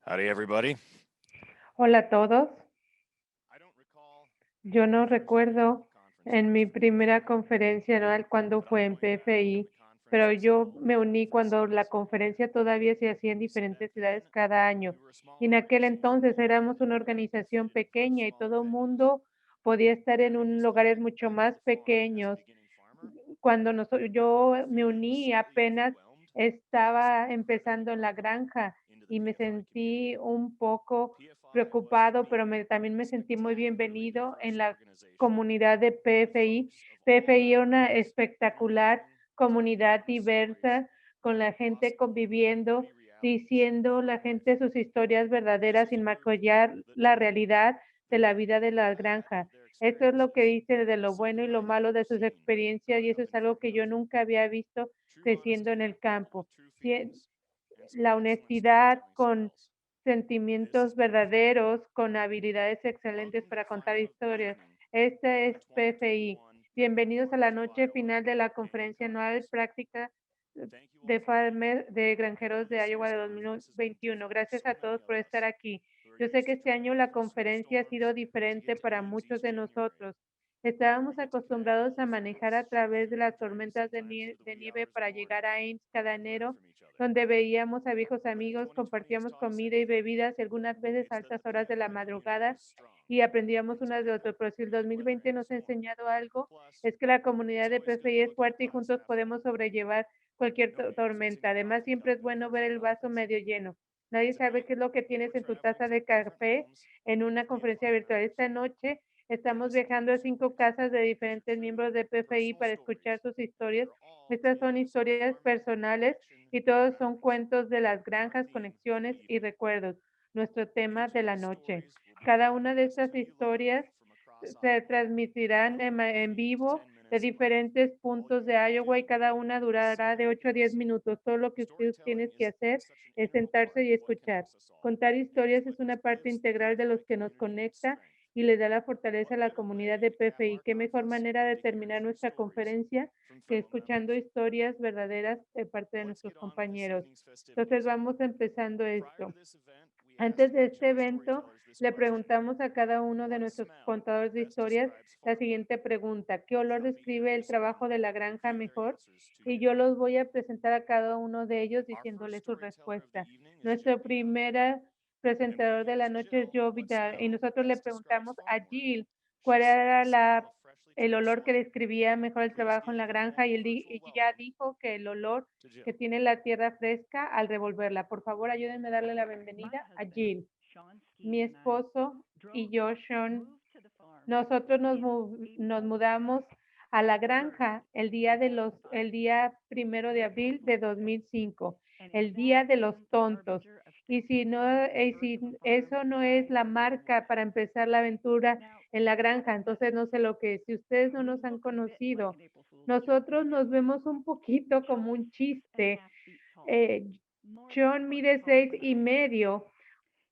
Howdy, everybody. Hola a todos. Yo no recuerdo en mi primera conferencia anual cuando fue en PFI, pero yo me uní cuando la conferencia todavía se hacía en diferentes ciudades cada año. Y en aquel entonces éramos una organización pequeña y todo el mundo podía estar en un lugares mucho más pequeños. Cuando yo me uní, apenas estaba empezando en la granja y me sentí un poco preocupado, pero también me sentí muy bienvenido en la comunidad de PFI. PFI es una espectacular comunidad diversa, con la gente conviviendo, diciendo la gente sus historias verdaderas sin maquillar la realidad de la vida de la granja. Eso es lo que dice de lo bueno y lo malo de sus experiencias, y eso es algo que yo nunca había visto creciendo en el campo. Sie La honestidad con sentimientos verdaderos, con habilidades excelentes para contar historias. Este es PFI. Bienvenidos a la noche final de la conferencia anual práctica de farmer de granjeros de Iowa de 2021. Gracias a todos por estar aquí. Yo sé que este año la conferencia ha sido diferente para muchos de nosotros. Estábamos acostumbrados a manejar a través de las tormentas de nieve para llegar a Ames cada enero, donde veíamos a viejos amigos, compartíamos comida y bebidas, y algunas veces a altas horas de la madrugada, y aprendíamos unas de otras. Pero si el 2020 nos ha enseñado algo, es que la comunidad de PFI es fuerte y juntos podemos sobrellevar cualquier tormenta. Además, siempre es bueno ver el vaso medio lleno. Nadie sabe qué es lo que tienes en tu taza de café en una conferencia virtual. Esta noche estamos viajando a 5 casas de diferentes miembros de PFI para escuchar sus historias. Estas son historias personales y todos son cuentos de las granjas, conexiones y recuerdos. Nuestro tema de la noche. Cada una de estas historias se transmitirán en vivo de diferentes puntos de Iowa, y cada una durará de 8 a 10 minutos. Todo lo que usted tiene que hacer es sentarse y escuchar. Contar historias es una parte integral de los que nos conecta y le da la fortaleza a la comunidad de PFI. ¿Qué mejor manera de terminar nuestra conferencia que escuchando historias verdaderas de parte de nuestros compañeros? Entonces vamos empezando esto. Antes de este evento, le preguntamos a cada uno de nuestros contadores de historias la siguiente pregunta: ¿qué olor describe el trabajo de la granja mejor? Y yo los voy a presentar a cada uno de ellos diciéndole su respuesta. Nuestro primer presentador de la noche es Joe Vidal, y nosotros le preguntamos a Jill cuál era el olor que describía mejor el trabajo en la granja, y ella dijo que el olor que tiene la tierra fresca al revolverla. Por favor, ayúdenme a darle la bienvenida a Jill. Mi esposo y yo, Sean, nosotros nos mudamos a la granja el día 1 de abril de 2005, el día de los tontos. Y si eso no es la marca para empezar la aventura en la granja, entonces no sé lo que es. Si ustedes no nos han conocido, nosotros nos vemos un poquito como un chiste. Eh, John mide 6.5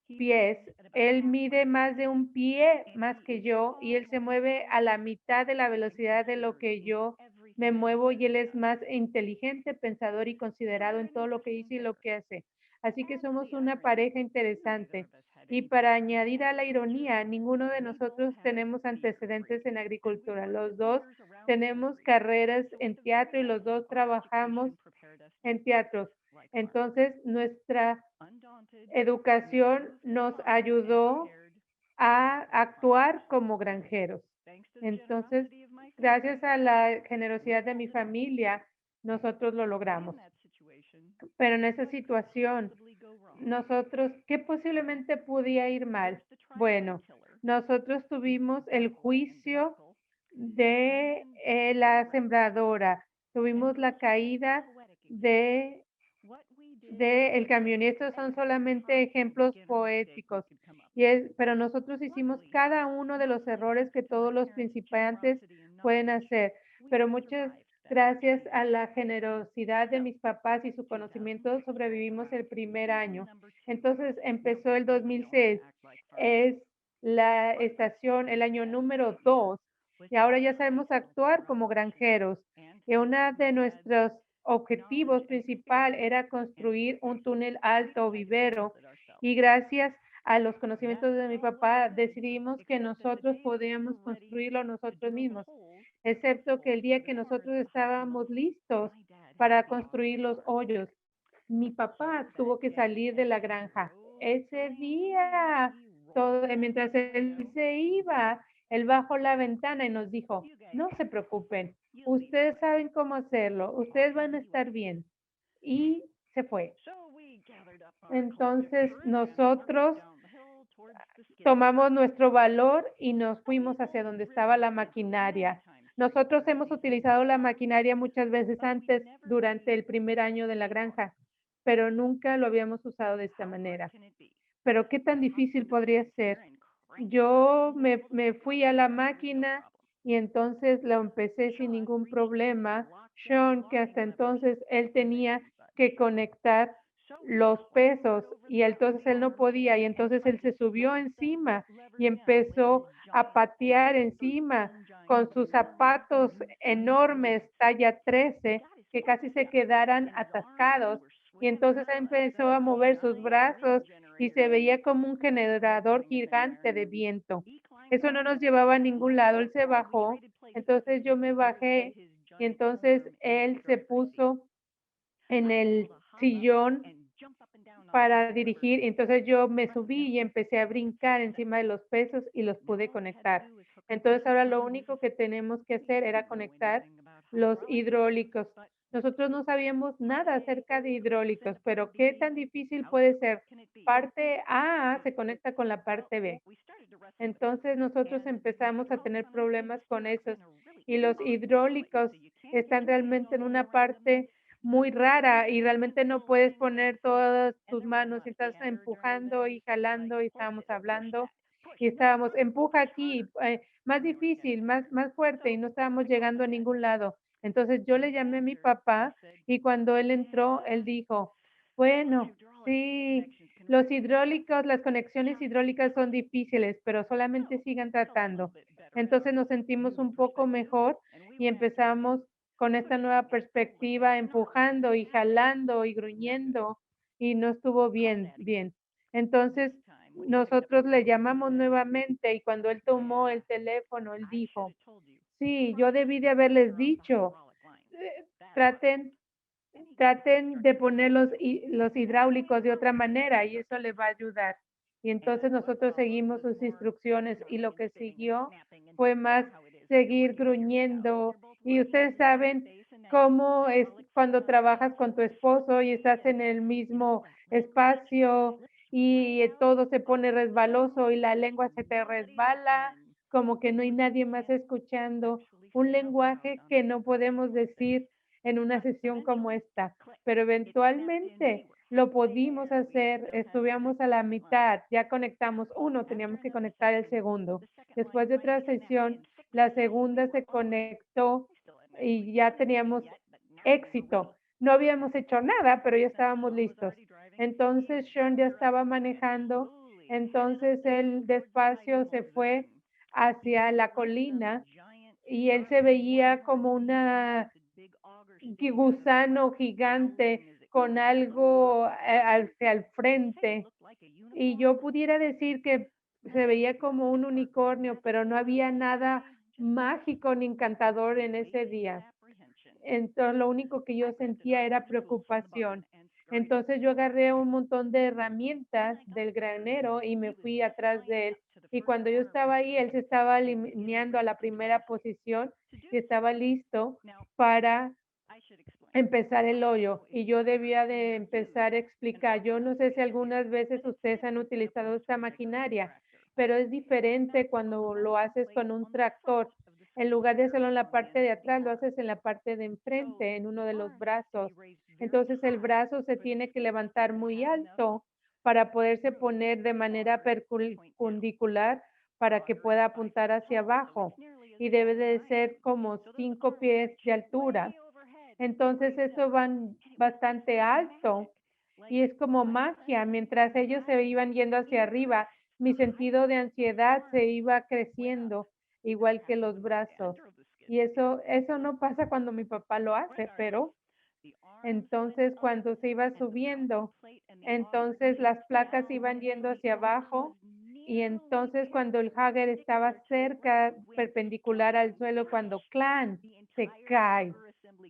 pies. Él mide más de un pie más que yo, y él se mueve a la mitad de la velocidad de lo que yo me muevo, y él es más inteligente, pensador y considerado en todo lo que dice y lo que hace. Así que somos una pareja interesante. Y para añadir a la ironía, ninguno de nosotros tenemos antecedentes en agricultura. Los dos tenemos carreras en teatro y los dos trabajamos en teatros. Entonces, nuestra educación nos ayudó a actuar como granjeros. Entonces, gracias a la generosidad de mi familia, nosotros lo logramos. Pero en esa situación, nosotros, ¿qué posiblemente podía ir mal? Bueno, nosotros tuvimos el juicio de la sembradora, tuvimos la caída de el camión, y estos son solamente ejemplos poéticos. Pero nosotros hicimos cada uno de los errores que todos los principiantes pueden hacer, pero muchas gracias a la generosidad de mis papás y su conocimiento sobrevivimos el primer año. Entonces empezó el 2006, es la estación, el año número 2, y ahora ya sabemos actuar como granjeros. Y una de nuestros objetivos principal era construir un túnel alto vivero, Y gracias a los conocimientos de mi papá, decidimos que nosotros podíamos construirlo nosotros mismos, excepto que el día que nosotros estábamos listos para construir los hoyos, mi papá tuvo que salir de la granja. Ese día, mientras él se iba, él bajó la ventana y nos dijo, no se preocupen, ustedes saben cómo hacerlo, ustedes van a estar bien. Y se fue. Entonces nosotros tomamos nuestro valor y nos fuimos hacia donde estaba la maquinaria. Nosotros hemos utilizado la maquinaria muchas veces antes durante el primer año de la granja, pero nunca lo habíamos usado de esta manera. Pero ¿qué tan difícil podría ser? Yo me fui a la máquina y entonces lo empecé sin ningún problema. Sean, que hasta entonces él tenía que conectar los pesos y entonces él no podía y entonces él se subió encima y empezó a patear encima con sus zapatos enormes, talla 13, que casi se quedaran atascados. Y entonces empezó a mover sus brazos y se veía como un generador gigante de viento. Eso no nos llevaba a ningún lado. Él se bajó, entonces yo me bajé y entonces él se puso en el sillón para dirigir. Entonces yo me subí y empecé a brincar encima de los pesos y los pude conectar. Entonces ahora lo único que tenemos que hacer era conectar los hidráulicos. Nosotros no sabíamos nada acerca de hidráulicos, pero ¿qué tan difícil puede ser? Parte A se conecta con la parte B. Entonces nosotros empezamos a tener problemas con esos y los hidráulicos están realmente en una parte muy rara y realmente no puedes poner todas tus manos y estás empujando y jalando y estábamos hablando y estábamos, empuja aquí, más difícil, más fuerte y no estábamos llegando a ningún lado. Entonces yo le llamé a mi papá y cuando él entró, él dijo, bueno, sí, los hidráulicos, las conexiones hidráulicas son difíciles, pero solamente sigan tratando. Entonces nos sentimos un poco mejor y empezamos con esta nueva perspectiva, empujando y jalando y gruñendo y no estuvo bien. Entonces nosotros le llamamos nuevamente y cuando él tomó el teléfono, él dijo, sí, yo debí de haberles dicho, eh, traten de poner los hidráulicos de otra manera y eso le va a ayudar. Y entonces nosotros seguimos sus instrucciones y lo que siguió fue más seguir gruñendo. Y ustedes saben cómo es cuando trabajas con tu esposo y estás en el mismo espacio y todo se pone resbaloso y la lengua se te resbala, como que no hay nadie más escuchando, un lenguaje que no podemos decir en una sesión como esta, pero eventualmente lo pudimos hacer, estuvimos a la mitad, ya conectamos uno, teníamos que conectar el segundo. Después de otra sesión, la segunda se conectó y ya teníamos éxito. No habíamos hecho nada, pero ya estábamos listos. Entonces Sean ya estaba manejando, entonces él despacio se fue hacia la colina y él se veía como una gusano gigante con algo hacia el frente y yo pudiera decir que se veía como un unicornio, pero no había nada mágico ni encantador en ese día. Entonces, lo único que yo sentía era preocupación. Entonces, yo agarré un montón de herramientas del granero y me fui atrás de él. Y cuando yo estaba ahí, él se estaba alineando a la primera posición y estaba listo para empezar el hoyo y yo debía de empezar a explicar. Yo no sé si algunas veces ustedes han utilizado esta maquinaria, pero es diferente cuando lo haces con un tractor. En lugar de hacerlo en la parte de atrás, lo haces en la parte de enfrente, en uno de los brazos. Entonces el brazo se tiene que levantar muy alto para poderse poner de manera perpendicular para que pueda apuntar hacia abajo y debe de ser como 5 pies de altura. Entonces, eso van bastante alto y es como magia. Mientras ellos se iban yendo hacia arriba, mi sentido de ansiedad se iba creciendo, igual que los brazos. Y eso no pasa cuando mi papá lo hace, pero Entonces, cuando se iba subiendo, entonces las placas iban yendo hacia abajo y entonces cuando el Hugger estaba cerca, perpendicular al suelo, cuando ¡clan! Se cae.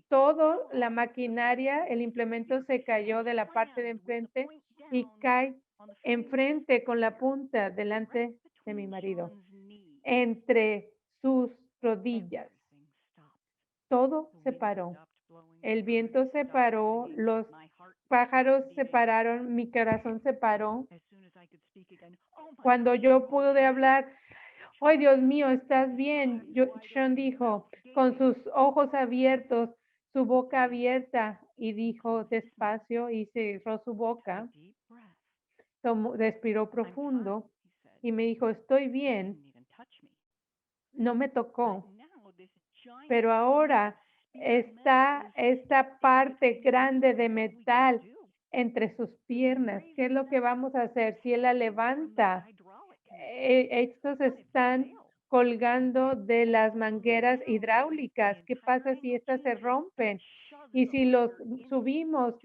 Todo la maquinaria, el implemento se cayó de la parte de enfrente y cae enfrente con la punta delante de mi marido, entre sus rodillas. Todo se paró. El viento se paró, los pájaros se pararon, mi corazón se paró. Cuando yo pude hablar, ¡ay, Dios mío, estás bien! Sean dijo, con sus ojos abiertos, su boca abierta, y dijo despacio y cerró su boca, respiró profundo y me dijo, estoy bien, no me tocó, pero ahora está esta parte grande de metal entre sus piernas. ¿Qué es lo que vamos a hacer? Si él la levanta, estos están colgando de las mangueras hidráulicas. ¿Qué pasa si estas se rompen? Y si los subimos,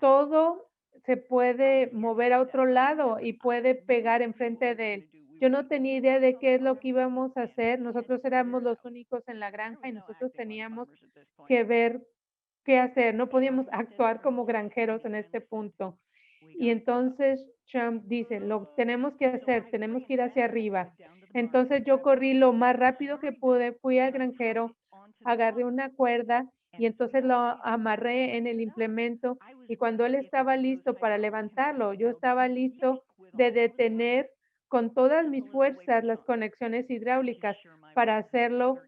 todo se puede mover a otro lado y puede pegar enfrente de él. Yo no tenía idea de qué es lo que íbamos a hacer. Nosotros éramos los únicos en la granja y nosotros teníamos que ver qué hacer. No podíamos actuar como granjeros en este punto. Y entonces Trump dice, lo tenemos que hacer, tenemos que ir hacia arriba. Entonces yo corrí lo más rápido que pude, fui al granjero, agarré una cuerda y entonces lo amarré en el implemento y cuando él estaba listo para levantarlo, yo estaba listo de detener con todas mis fuerzas las conexiones hidráulicas para hacerlo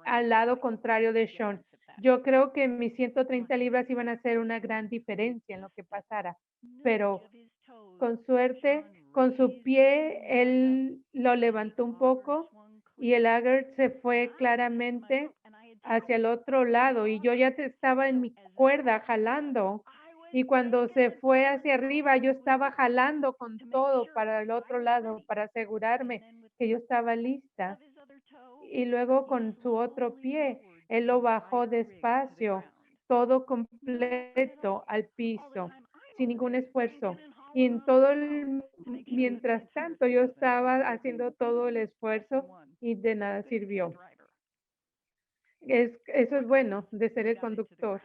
al lado contrario de Sean. Yo creo que mis 130 libras iban a hacer una gran diferencia en lo que pasara, pero con suerte, con su pie, él lo levantó un poco y el Agger se fue claramente hacia el otro lado y yo ya estaba en mi cuerda jalando y cuando se fue hacia arriba yo estaba jalando con todo para el otro lado para asegurarme que yo estaba lista y luego con su otro pie él lo bajó despacio, todo completo al piso, sin ningún esfuerzo. Y en todo mientras tanto yo estaba haciendo todo el esfuerzo y de nada sirvió. Eso es bueno de ser el conductor.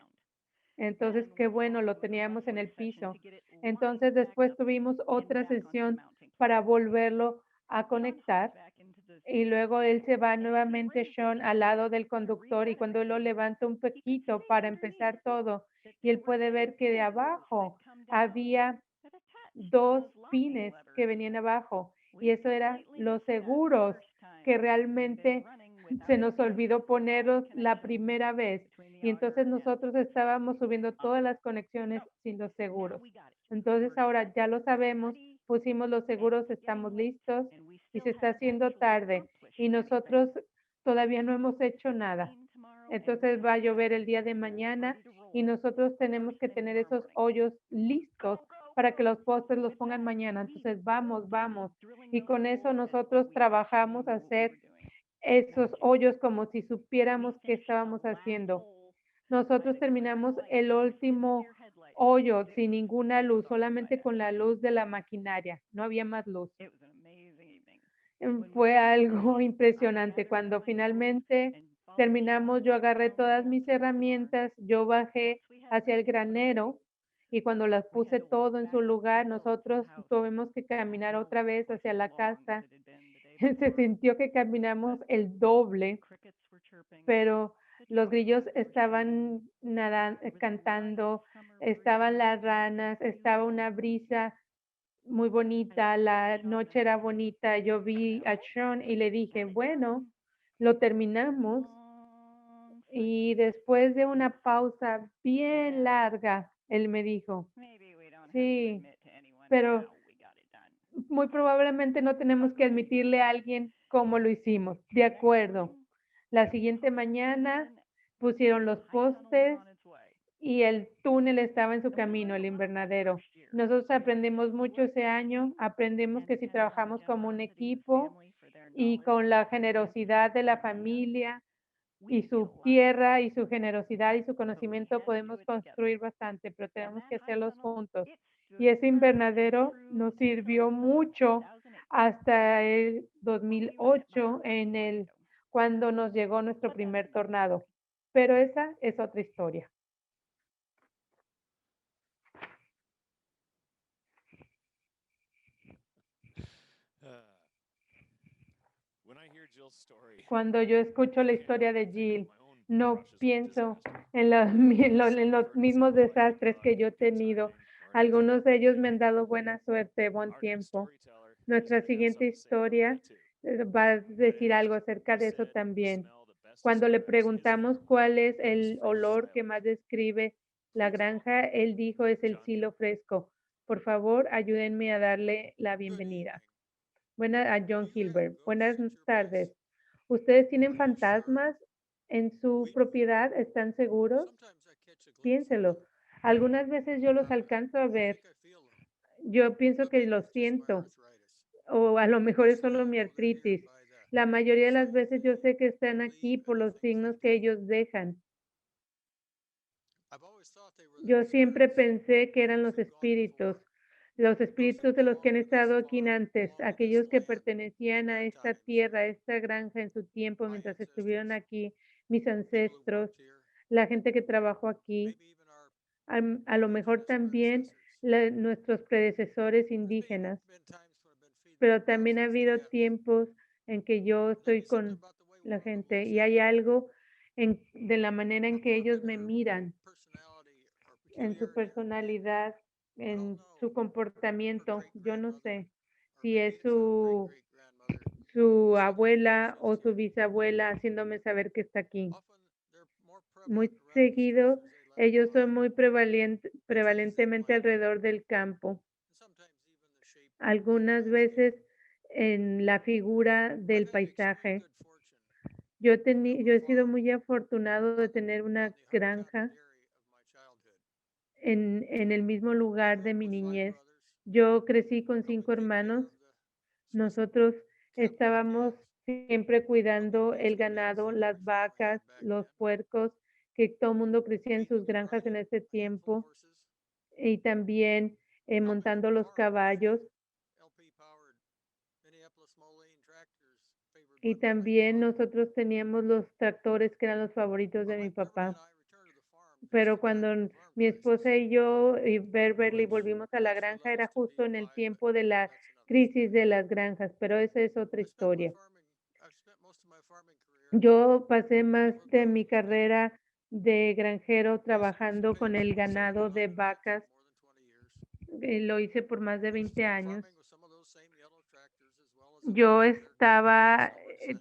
Entonces, qué bueno, lo teníamos en el piso. Entonces, después tuvimos otra sesión para volverlo a conectar y luego él se va nuevamente, Sean, al lado del conductor y cuando él lo levanta un poquito para empezar todo y él puede ver que de abajo había dos pines que venían abajo y eso eran los seguros que realmente se nos olvidó ponerlos la primera vez y entonces nosotros estábamos subiendo todas las conexiones sin los seguros. Entonces ahora ya lo sabemos, pusimos los seguros, estamos listos y se está haciendo tarde y nosotros todavía no hemos hecho nada. Entonces va a llover el día de mañana y nosotros tenemos que tener esos hoyos listos para que los postes los pongan mañana. Entonces vamos, vamos. Y con eso nosotros trabajamos a hacer esos hoyos como si supiéramos qué estábamos haciendo. Nosotros terminamos el último hoyo sin ninguna luz, solamente con la luz de la maquinaria. No había más luz. Fue algo impresionante. Cuando finalmente terminamos, yo agarré todas mis herramientas, yo bajé hacia el granero y cuando las puse todo en su lugar, nosotros tuvimos que caminar otra vez hacia la casa. Se sintió que caminamos el doble, pero los grillos estaban cantando, estaban las ranas, estaba una brisa muy bonita, la noche era bonita. Yo vi a Sean y le dije, bueno, lo terminamos. Y después de una pausa bien larga, él me dijo, sí, pero muy probablemente no tenemos que admitirle a alguien cómo lo hicimos. De acuerdo. La siguiente mañana pusieron los postes y el túnel estaba en su camino, el invernadero. Nosotros aprendimos mucho ese año, aprendimos que si trabajamos como un equipo y con la generosidad de la familia, y su tierra y su generosidad y su conocimiento podemos construir bastante, pero tenemos que hacerlos juntos. Y ese invernadero nos sirvió mucho hasta el 2008 cuando nos llegó nuestro primer tornado. Pero esa es otra historia. Cuando yo escucho la historia de Jill, no pienso en en los mismos desastres que yo he tenido. Algunos de ellos me han dado buena suerte, buen tiempo. Nuestra siguiente historia va a decir algo acerca de eso también. Cuando le preguntamos cuál es el olor que más describe la granja, él dijo es el silo fresco. Por favor, ayúdenme a darle la bienvenida. A John Hilbert. Buenas tardes. ¿Ustedes tienen fantasmas en su propiedad? ¿Están seguros? Piénselo. Algunas veces yo los alcanzo a ver. Yo pienso que los siento, o a lo mejor es solo mi artritis. La mayoría de las veces yo sé que están aquí por los signos que ellos dejan. Yo siempre pensé que eran los espíritus de los que han estado aquí antes, aquellos que pertenecían a esta tierra, a esta granja en su tiempo mientras estuvieron aquí, mis ancestros, la gente que trabajó aquí, a lo mejor también nuestros predecesores indígenas, pero también ha habido tiempos en que yo estoy con la gente y hay algo de la manera en que ellos me miran, en su personalidad, en su comportamiento. Yo no sé si es su abuela o su bisabuela haciéndome saber que está aquí. Muy seguido, ellos son muy prevalentemente alrededor del campo. Algunas veces en la figura del paisaje. Yo he sido muy afortunado de tener una granja en el mismo lugar de mi niñez. Yo crecí con 5 hermanos. Nosotros estábamos siempre cuidando el ganado, las vacas, los puercos, que todo el mundo crecía en sus granjas en ese tiempo, y también montando los caballos. Y también nosotros teníamos los tractores que eran los favoritos de mi papá. Pero cuando mi esposa y yo y Beverly volvimos a la granja, era justo en el tiempo de la crisis de las granjas, pero esa es otra historia. Yo pasé más de mi carrera de granjero trabajando con el ganado de vacas. Lo hice por más de 20 años. Yo estaba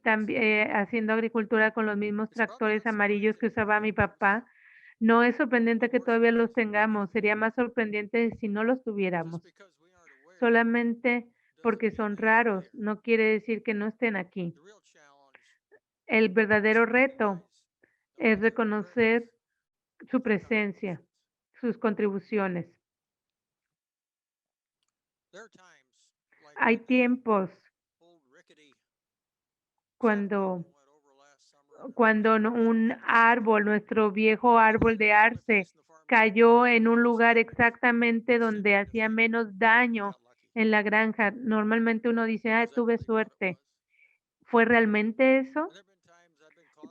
también haciendo agricultura con los mismos tractores amarillos que usaba mi papá. No es sorprendente que todavía los tengamos, sería más sorprendente si no los tuviéramos. Solamente porque son raros, no quiere decir que no estén aquí. El verdadero reto es reconocer su presencia, sus contribuciones. Hay tiempos cuando un árbol, nuestro viejo árbol de arce, cayó en un lugar exactamente donde hacía menos daño en la granja. Normalmente uno dice, ah, tuve suerte. ¿Fue realmente eso?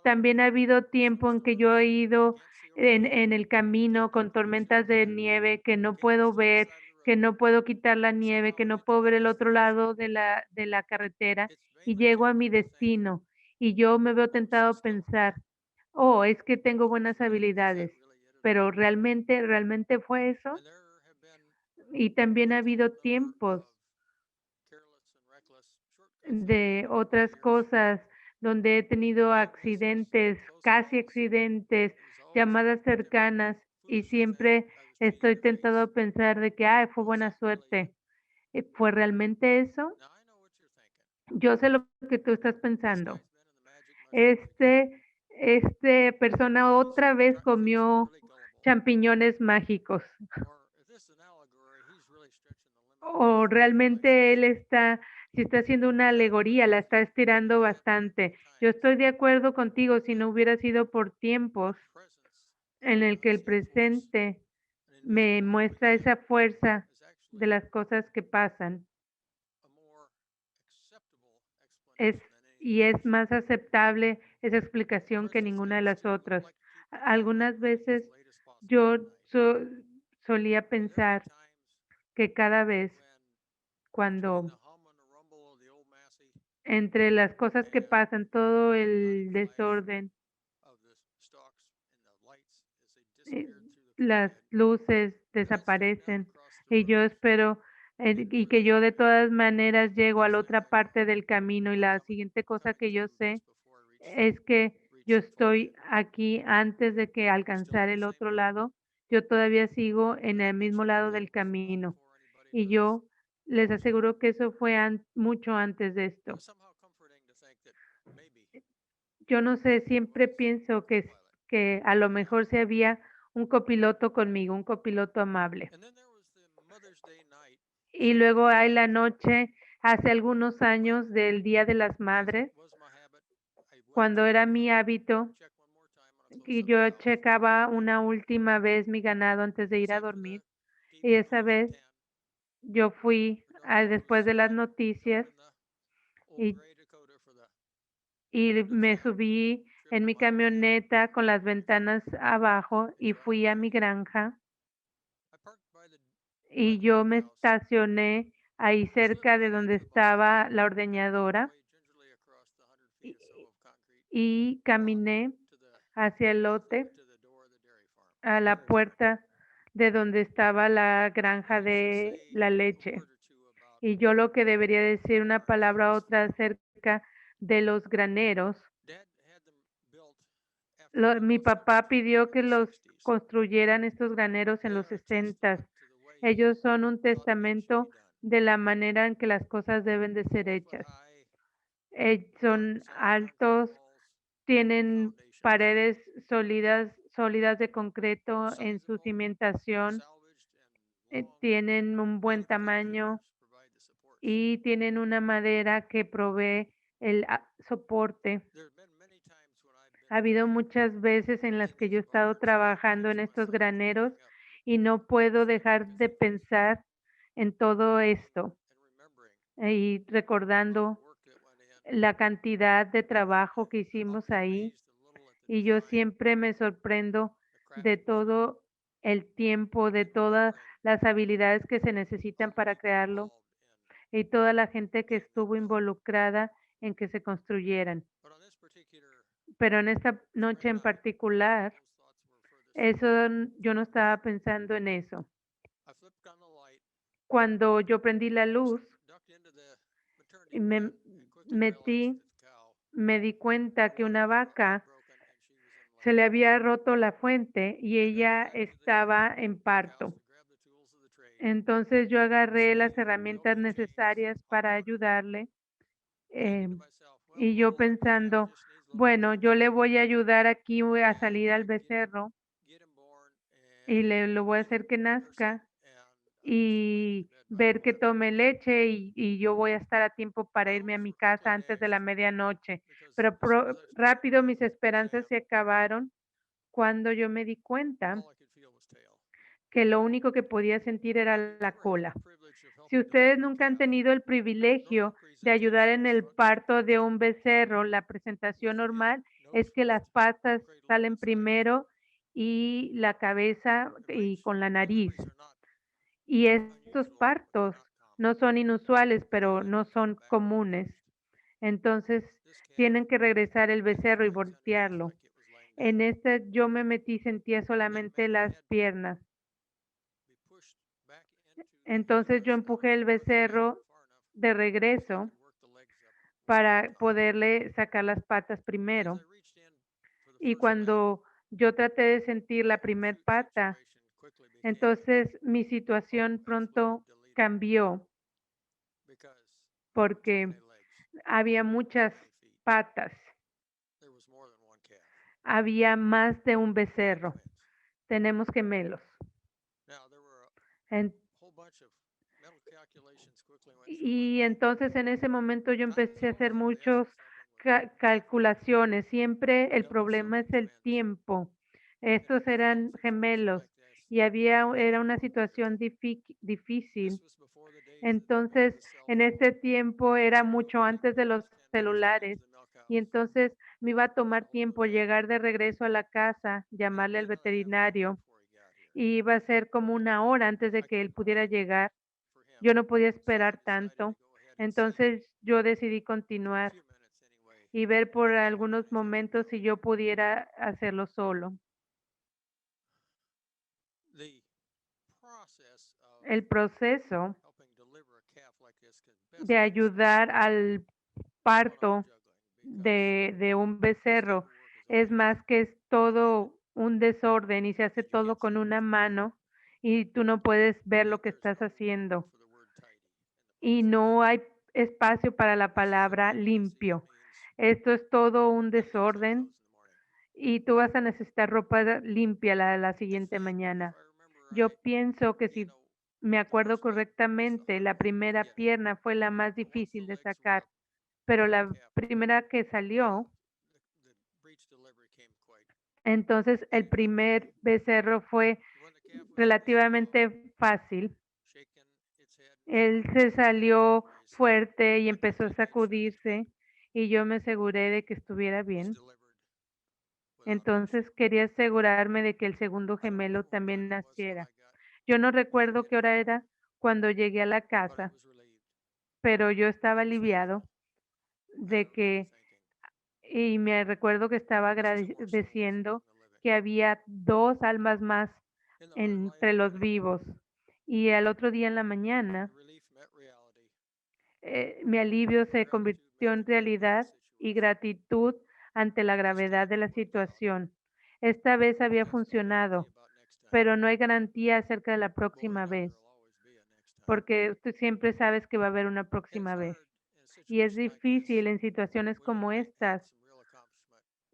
También ha habido tiempo en que yo he ido en el camino con tormentas de nieve que no puedo ver, que no puedo quitar la nieve, que no puedo ver el otro lado de la carretera y llego a mi destino y yo me veo tentado a pensar, oh, es que tengo buenas habilidades, pero realmente fue eso. Y también ha habido tiempos de otras cosas donde he tenido accidentes, casi accidentes, llamadas cercanas y siempre estoy tentado a pensar de que, ay, fue buena suerte. ¿Fue realmente eso? Yo sé lo que tú estás pensando. Este persona otra vez comió champiñones mágicos. O realmente él está, si está haciendo una alegoría, la está estirando bastante. Yo estoy de acuerdo contigo, si no hubiera sido por tiempos en el que el presente me muestra esa fuerza de las cosas que pasan, es y es más aceptable esa explicación que ninguna de las otras. Algunas veces yo solía pensar que cada vez cuando entre las cosas que pasan, todo el desorden, eh, las luces desaparecen y yo espero y que yo de todas maneras llego a la otra parte del camino y la siguiente cosa que yo sé es que yo estoy aquí antes de que alcanzar el otro lado, yo todavía sigo en el mismo lado del camino y yo les aseguro que eso fue mucho antes de esto. Yo no sé, siempre pienso que a lo mejor si había un copiloto conmigo, un copiloto amable. Y luego hay la noche, hace algunos años del Día de las Madres, cuando era mi hábito, y yo checaba una última vez mi ganado antes de ir a dormir, y esa vez yo fui después de las noticias y me subí en mi camioneta con las ventanas abajo y fui a mi granja y yo me estacioné ahí cerca de donde estaba la ordeñadora y, y caminé hacia el lote, a la puerta de donde estaba la granja de la leche. Y yo lo que debería decir una palabra u otra acerca de los graneros. Mi papá pidió que los construyeran estos graneros en los 60. Ellos son un testamento de la manera en que las cosas deben de ser hechas. Son altos, tienen paredes sólidas de concreto en su cimentación, tienen un buen tamaño y tienen una madera que provee el soporte. Ha habido muchas veces en las que yo he estado trabajando en estos graneros y no puedo dejar de pensar en todo esto y recordando la cantidad de trabajo que hicimos ahí y yo siempre me sorprendo de todo el tiempo, de todas las habilidades que se necesitan para crearlo y toda la gente que estuvo involucrada en que se construyeran. Pero en esta noche en particular, yo no estaba pensando en eso. Cuando yo prendí la luz y me metí, me di cuenta que una vaca se le había roto la fuente y ella estaba en parto. Entonces yo agarré las herramientas necesarias para ayudarle em, y yo pensando, bueno, yo le voy a ayudar aquí voy a salir al becerro y lo voy a hacer que nazca y ver que tome leche y yo voy a estar a tiempo para irme a mi casa antes de la medianoche. Pero rápido mis esperanzas se acabaron cuando yo me di cuenta que lo único que podía sentir era la cola. Si ustedes nunca han tenido el privilegio de ayudar en el parto de un becerro, la presentación normal es que las patas salen primero y la cabeza y con la nariz. Y estos partos no son inusuales, pero no son comunes. Entonces tienen que regresar el becerro y voltearlo. En este yo me metí, sentía solamente las piernas. Entonces yo empujé el becerro de regreso para poderle sacar las patas primero. Y cuando yo traté de sentir la primer pata, entonces mi situación pronto cambió porque había muchas patas, había más de un becerro, tenemos gemelos. En- Y entonces en ese momento yo empecé a hacer muchos calculaciones. Siempre el problema es el tiempo. Estos eran gemelos y era una situación difícil. Entonces, en este tiempo era mucho antes de los celulares y entonces me iba a tomar tiempo llegar de regreso a la casa, llamarle al veterinario y iba a ser como una hora antes de que él pudiera llegar. Yo no podía esperar tanto. Entonces yo decidí continuar y ver por algunos momentos si yo pudiera hacerlo solo. El proceso de ayudar al parto de un becerro es más que es todo un desorden y se hace todo con una mano y tú no puedes ver lo que estás haciendo y no hay espacio para la palabra limpio. Esto es todo un desorden y tú vas a necesitar ropa limpia la siguiente mañana. Yo pienso que si me acuerdo correctamente, la primera pierna fue la más difícil de sacar, pero la primera que salió, entonces el primer becerro fue relativamente fácil. Él se salió fuerte y empezó a sacudirse y yo me aseguré de que estuviera bien. Entonces quería asegurarme de que el segundo gemelo también naciera. Yo no recuerdo qué hora era cuando llegué a la casa, pero yo estaba aliviado de que, y me recuerdo que estaba agradeciendo que había dos almas más entre los vivos. Y al otro día en la mañana, mi alivio se convirtió en realidad y gratitud ante la gravedad de la situación. Esta vez había funcionado, pero no hay garantía acerca de la próxima vez, porque tú siempre sabes que va a haber una próxima vez. Y es difícil en situaciones como estas,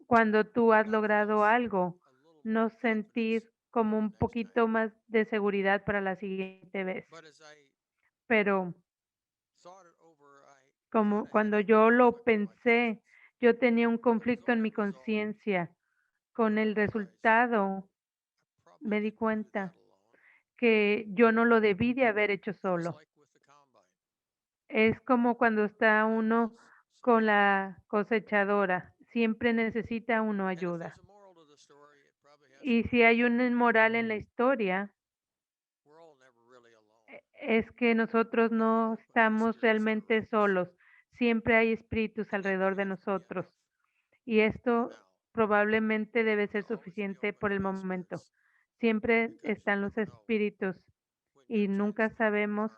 cuando tú has logrado algo, no sentir como un poquito más de seguridad para la siguiente vez. Pero como cuando yo lo pensé, yo tenía un conflicto en mi conciencia. Con el resultado me di cuenta que yo no lo debí de haber hecho solo. Es como cuando está uno con la cosechadora, siempre necesita uno ayuda. Y si hay un moral en la historia, es que nosotros no estamos realmente solos, siempre hay espíritus alrededor de nosotros. Y esto probablemente debe ser suficiente por el momento. Siempre están los espíritus y nunca sabemos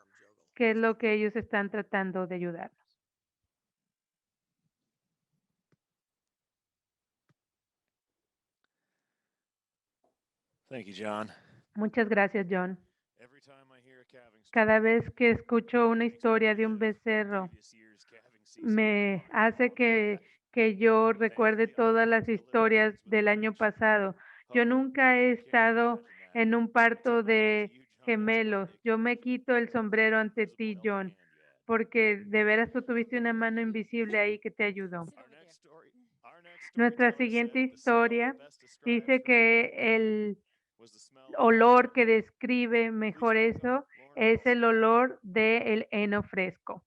qué es lo que ellos están tratando de ayudarnos. Thank you, John. Muchas gracias, John. Every time I hear a calving story, Cada vez que escucho una makes me historia de un relive becerro, previous year's calving season. me hace que yo recuerde todas las historias del año pasado. Yo nunca he estado en un parto de gemelos. Yo me quito el sombrero ante ti, John, porque de veras tú tuviste una mano invisible ahí que te ayudó. Nuestra siguiente historia dice que el olor que describe mejor eso es el olor del heno fresco.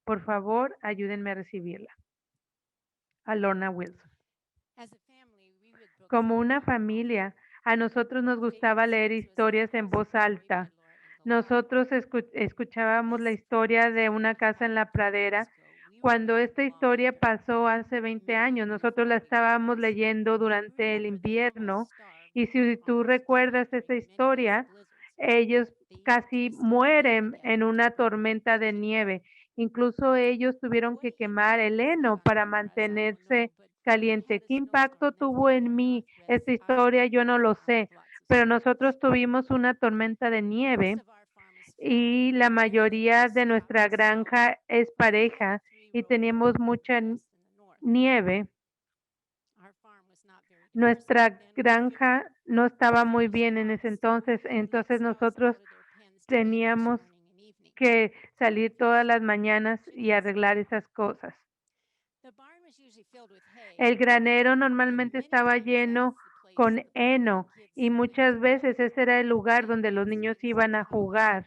Por favor, ayúdenme a recibirla. A Lorna Wilson. Como una familia, a nosotros nos gustaba leer historias en voz alta. Nosotros escuchábamos la historia de una casa en la pradera. Cuando esta historia pasó hace 20 años, nosotros la estábamos leyendo durante el invierno y si tú recuerdas esa historia, ellos casi mueren en una tormenta de nieve. Incluso ellos tuvieron que quemar el heno para mantenerse caliente. ¿Qué impacto tuvo en mí esta historia? Yo no lo sé, pero nosotros tuvimos una tormenta de nieve y la mayoría de nuestra granja es pareja y teníamos mucha nieve. Nuestra granja no estaba muy bien en ese entonces nosotros teníamos que salir todas las mañanas y arreglar esas cosas. El granero normalmente estaba lleno con heno y muchas veces ese era el lugar donde los niños iban a jugar.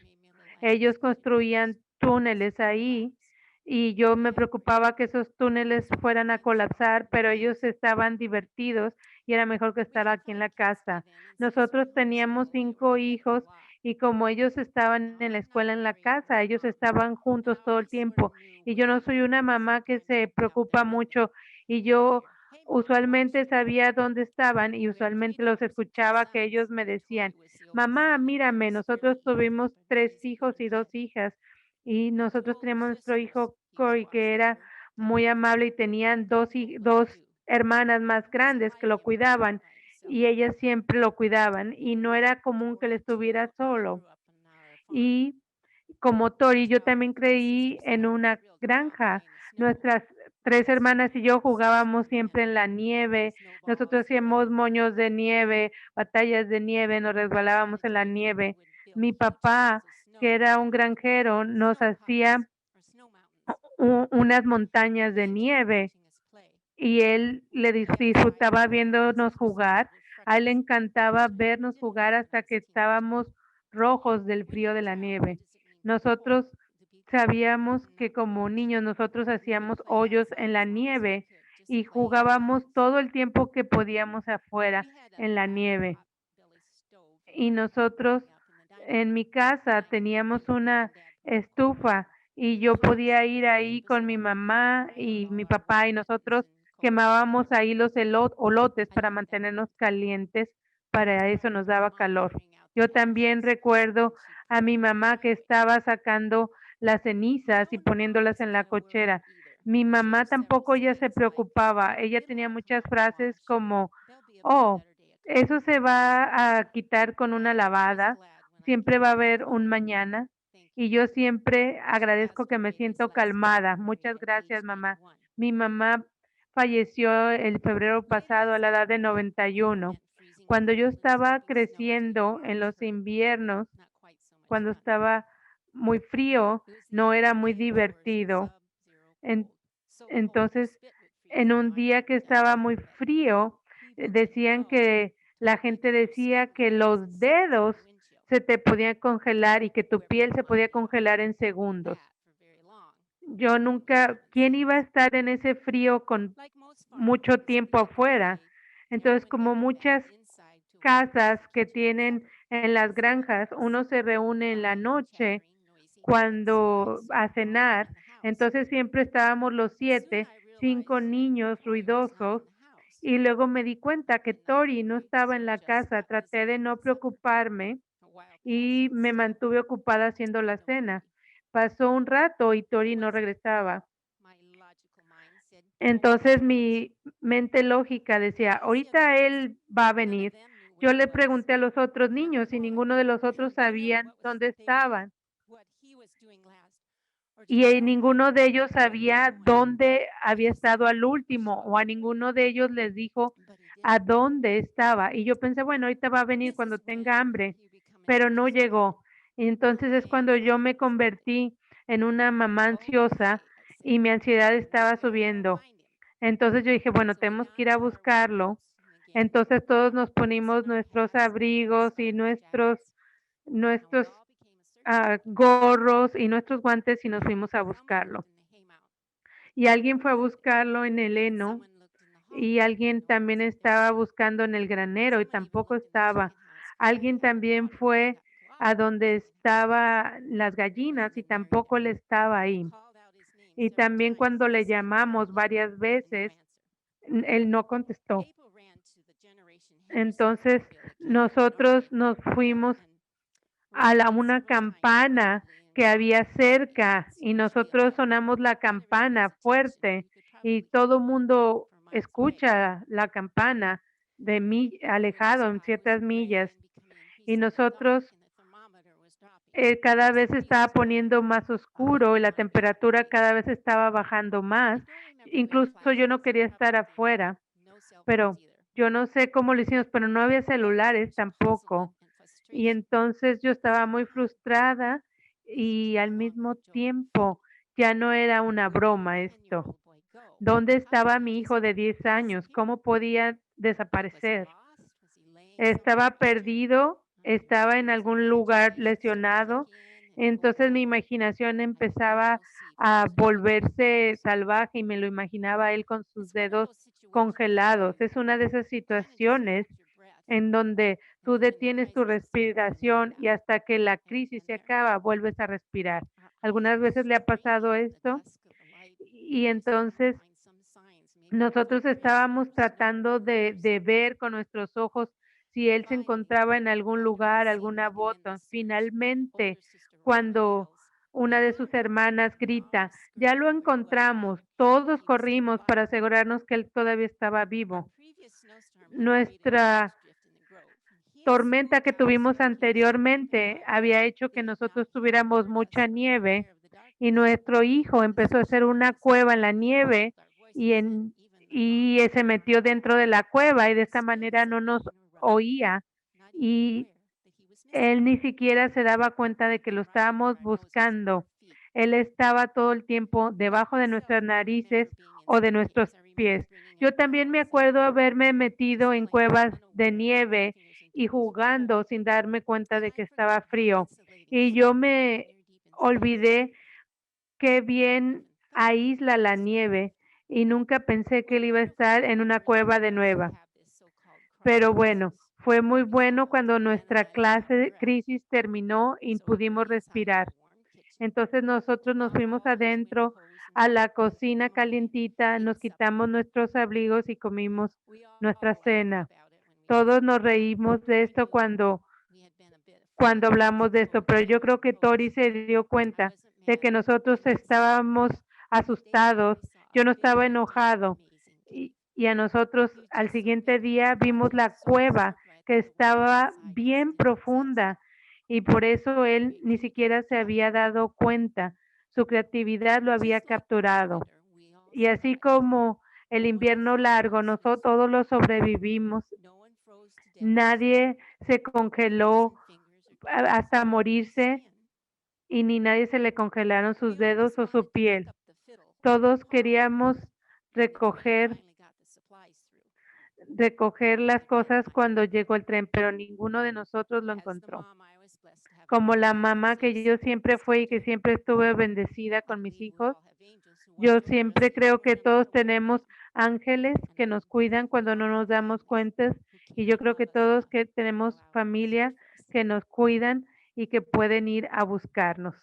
Ellos construían túneles ahí y yo me preocupaba que esos túneles fueran a colapsar, pero ellos estaban divertidos y era mejor que estar aquí en la casa. Nosotros teníamos 5 hijos y como ellos estaban en la escuela en la casa, ellos estaban juntos todo el tiempo y yo no soy una mamá que se preocupa mucho y yo usualmente sabía dónde estaban y usualmente los escuchaba que ellos me decían: mamá, mírame, nosotros tuvimos 3 hijos y 2 hijas y nosotros teníamos nuestro hijo Cory que era muy amable y tenían dos hermanas más grandes que lo cuidaban y ellas siempre lo cuidaban y no era común que él estuviera solo. Y como Tori, yo también creí en una granja. Nuestras 3 hermanas y yo jugábamos siempre en la nieve. Nosotros hacíamos moños de nieve, batallas de nieve, nos resbalábamos en la nieve. Mi papá, que era un granjero, nos hacía unas montañas de nieve y él disfrutaba viéndonos jugar. A él le encantaba vernos jugar hasta que estábamos rojos del frío de la nieve. Nosotros sabíamos que como niños nosotros hacíamos hoyos en la nieve y jugábamos todo el tiempo que podíamos afuera en la nieve. Y nosotros en mi casa teníamos una estufa y yo podía ir ahí con mi mamá y mi papá y nosotros quemábamos ahí los olotes para mantenernos calientes, para eso nos daba calor. Yo también recuerdo a mi mamá que estaba sacando las cenizas y poniéndolas en la cochera. Mi mamá tampoco ya se preocupaba, ella tenía muchas frases como: oh, eso se va a quitar con una lavada, siempre va a haber un mañana y yo siempre agradezco que me siento calmada. Muchas gracias, mamá. Mi mamá falleció el febrero pasado a la edad de 91. Cuando yo estaba creciendo en los inviernos, cuando estaba muy frío, no era muy divertido. En- entonces, en un día que estaba muy frío, decían que la gente decía que los dedos se te podían congelar y que tu piel se podía congelar en segundos. Yo nunca, ¿quién iba a estar en ese frío con mucho tiempo afuera? Entonces, como muchas casas que tienen en las granjas, uno se reúne en la noche cuando a cenar, entonces siempre estábamos los 7, 5 niños ruidosos, y luego me di cuenta que Tori no estaba en la casa. Traté de no preocuparme y me mantuve ocupada haciendo la cena. Pasó un rato y Tori no regresaba. Entonces mi mente lógica decía, ahorita él va a venir. Yo le pregunté a los otros niños y ninguno de los otros sabían dónde estaban. Y ninguno de ellos sabía dónde había estado al último, o a ninguno de ellos les dijo a dónde estaba. Y yo pensé, bueno, ahorita va a venir cuando tenga hambre, pero no llegó. Y entonces es cuando yo me convertí en una mamá ansiosa y mi ansiedad estaba subiendo. Entonces yo dije, bueno, tenemos que ir a buscarlo. Entonces todos nos ponimos nuestros abrigos y nuestros gorros y nuestros guantes y nos fuimos a buscarlo. Y alguien fue a buscarlo en el heno y alguien también estaba buscando en el granero y tampoco estaba. Alguien también fue a donde estaban las gallinas y tampoco él estaba ahí. Y también cuando le llamamos varias veces, él no contestó. Entonces nosotros nos fuimos a una campana que había cerca y nosotros sonamos la campana fuerte y todo mundo escucha la campana de alejado en ciertas millas y nosotros cada vez se estaba poniendo más oscuro y la temperatura cada vez estaba bajando más. Incluso yo no quería estar afuera, pero yo no sé cómo lo hicimos, pero no había celulares tampoco. Y entonces yo estaba muy frustrada y al mismo tiempo ya no era una broma esto. ¿Dónde estaba mi hijo de 10 años? ¿Cómo podía desaparecer? Estaba perdido, estaba en algún lugar lesionado. Entonces mi imaginación empezaba a volverse salvaje y me lo imaginaba a él con sus dedos congelados. Es una de esas situaciones en donde tú detienes tu respiración y hasta que la crisis se acaba, vuelves a respirar. ¿Algunas veces le ha pasado esto? Y entonces nosotros estábamos tratando de ver con nuestros ojos si él se encontraba en algún lugar, alguna bota. Finalmente, cuando una de sus hermanas grita, ya lo encontramos, todos corrimos para asegurarnos que él todavía estaba vivo. Nuestra tormenta que tuvimos anteriormente había hecho que nosotros tuviéramos mucha nieve y nuestro hijo empezó a hacer una cueva en la nieve y, se metió dentro de la cueva y de esta manera no nos oía y él ni siquiera se daba cuenta de que lo estábamos buscando. Él estaba todo el tiempo debajo de nuestras narices o de nuestros pies. Yo también me acuerdo haberme metido en cuevas de nieve y jugando sin darme cuenta de que estaba frío. Y yo me olvidé qué bien aísla la nieve y nunca pensé que él iba a estar en una cueva de nueva. Pero bueno, fue muy bueno cuando nuestra clase de crisis terminó y pudimos respirar. Entonces nosotros nos fuimos adentro a la cocina calientita, nos quitamos nuestros abrigos y comimos nuestra cena. Todos nos reímos de esto cuando hablamos de esto, pero yo creo que Tori se dio cuenta de que nosotros estábamos asustados, yo no estaba enojado y a nosotros al siguiente día vimos la cueva que estaba bien profunda y por eso él ni siquiera se había dado cuenta, su creatividad lo había capturado. Y así como el invierno largo, nosotros todos lo sobrevivimos, nadie se congeló hasta morirse y ni nadie se le congelaron sus dedos o su piel. Todos queríamos recoger recoger las cosas cuando llegó el tren, pero ninguno de nosotros lo encontró. Como la mamá que yo siempre fui y que siempre estuve bendecida con mis hijos, yo siempre creo que todos tenemos ángeles que nos cuidan cuando no nos damos cuenta y yo creo que todos que tenemos familia que nos cuidan y que pueden ir a buscarnos.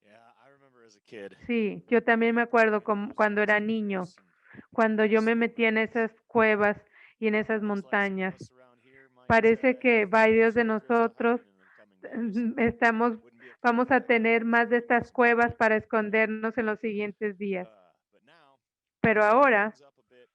Yeah, I remember as a kid. Sí, yo también me acuerdo cuando era niño, cuando yo me metía en esas cuevas y en esas Looks like some of montañas. us around here might Parece que have a few varios de secrets to nosotros hide in the coming years. estamos, Wouldn't be a pretty vamos a thought, right? tener más de estas cuevas para escondernos en los siguientes días. But now, Pero to warm ahora, things up a bit,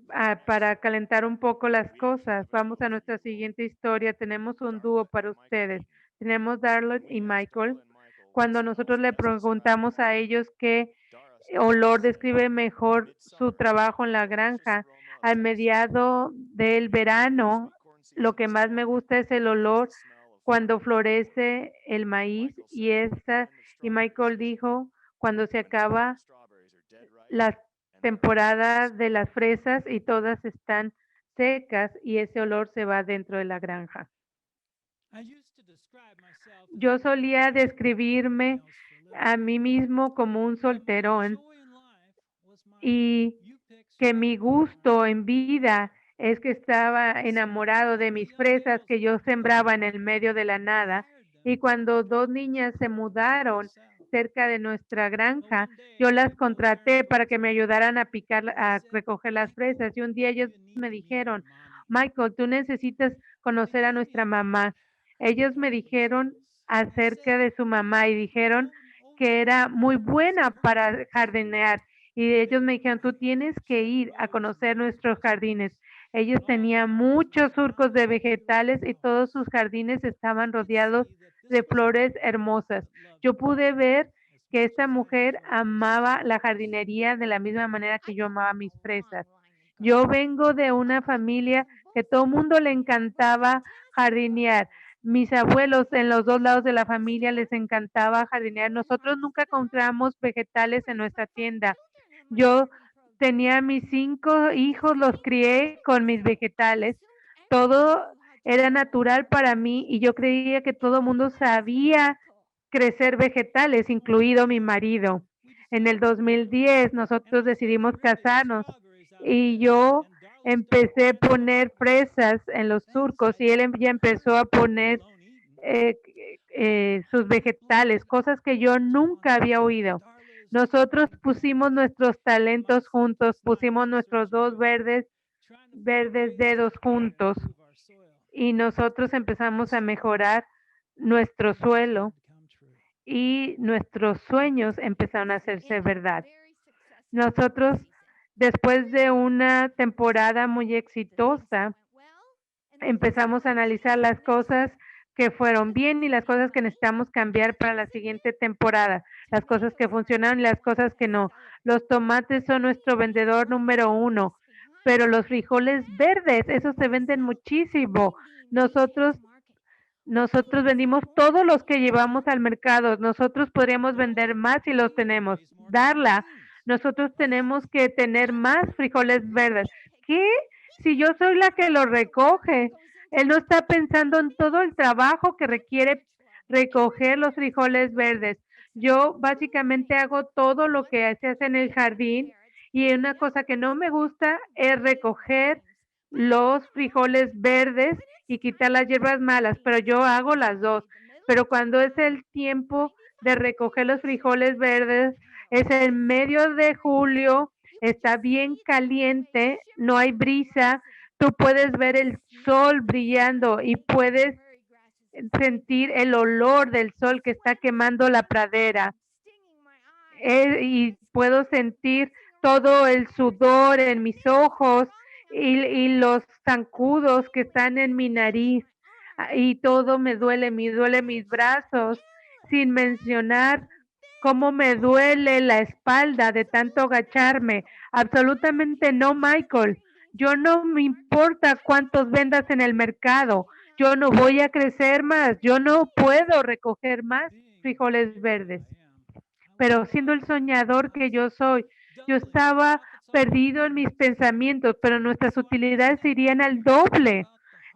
our next para story, calentar un poco las we actually cosas, have a vamos duo a for nuestra you all. siguiente historia. Tenemos un dúo Darla para and Michael ustedes. Eaton. Tenemos Darlot When we y asked Michael. Darla and Michael what Cuando nosotros smells le best described preguntamos a farmland, ellos qué Dara stopped and olor said, describe mejor su "Midsummer, trabajo en the la delicious granja, aroma of al thyme seed. mediado del When the verano, sweet corn lo season que is más me over, gusta es el it's olor the smell of cuando farmland food." florece el maíz Michael y said, "The end of y strawberry Michael season. dijo cuando se When summer acaba strawberries are dead ripe la and that temporada delicious de smell las of farmland fresas y food." todas están secas y ese olor se va dentro de la granja. Yo solía describirme a mí mismo como un solterón y que mi gusto en vida es que estaba enamorado de mis fresas que yo sembraba en el medio de la nada. Y cuando dos niñas se mudaron cerca de nuestra granja, yo las contraté para que me ayudaran a picar, a recoger las fresas. Y un día ellos me dijeron, Michael, tú necesitas conocer a nuestra mamá. Ellos me dijeron acerca de su mamá y dijeron que era muy buena para jardinear y ellos me dijeron, tú tienes que ir a conocer nuestros jardines. Ellos tenían muchos surcos de vegetales y todos sus jardines estaban rodeados de flores hermosas. Yo pude ver que esta mujer amaba la jardinería de la misma manera que yo amaba mis fresas. Yo vengo de una familia que todo el mundo le encantaba jardinear. Mis abuelos en los 2 lados de la familia les encantaba jardinear. Nosotros nunca compramos vegetales en nuestra tienda. Yo tenía mis 5 hijos, los crié con mis vegetales. Todo era natural para mí y yo creía que todo mundo sabía crecer vegetales, incluido mi marido. En el 2010 nosotros decidimos casarnos y yo empecé a poner fresas en los surcos y él ya empezó a poner eh, sus vegetales, cosas que yo nunca había oído. Nosotros pusimos nuestros talentos juntos, pusimos nuestros dos verdes dedos juntos y nosotros empezamos a mejorar nuestro suelo y nuestros sueños empezaron a hacerse verdad. Nosotros, después de una temporada muy exitosa, empezamos a analizar las cosas que fueron bien y las cosas que necesitamos cambiar para la siguiente temporada, las cosas que funcionaron y las cosas que no. Los tomates son nuestro vendedor número uno, pero los frijoles verdes, esos se venden muchísimo. Nosotros nosotros vendimos todos los que llevamos al mercado. Nosotros podríamos vender más si los tenemos. Darla. Nosotros tenemos que tener más frijoles verdes. ¿Qué? Si yo soy la que los recoge. Él no está pensando en todo el trabajo que requiere recoger los frijoles verdes. Yo básicamente hago todo lo que se hace en el jardín y una cosa que no me gusta es recoger los frijoles verdes y quitar las hierbas malas, pero yo hago las dos. Pero cuando es el tiempo de recoger los frijoles verdes, es el medio de julio, está bien caliente, no hay brisa, tú puedes ver el sol brillando y puedes sentir el olor del sol que está quemando la pradera. Y puedo sentir todo el sudor en mis ojos y los zancudos que están en mi nariz y todo me duele mis brazos, sin mencionar cómo me duele la espalda de tanto agacharme. Absolutamente no, Michael. Yo no me importa cuántos vendas en el mercado. Yo no voy a crecer más. Yo no puedo recoger más frijoles verdes. Pero siendo el soñador que yo soy, yo estaba perdido en mis pensamientos, pero nuestras utilidades irían al doble.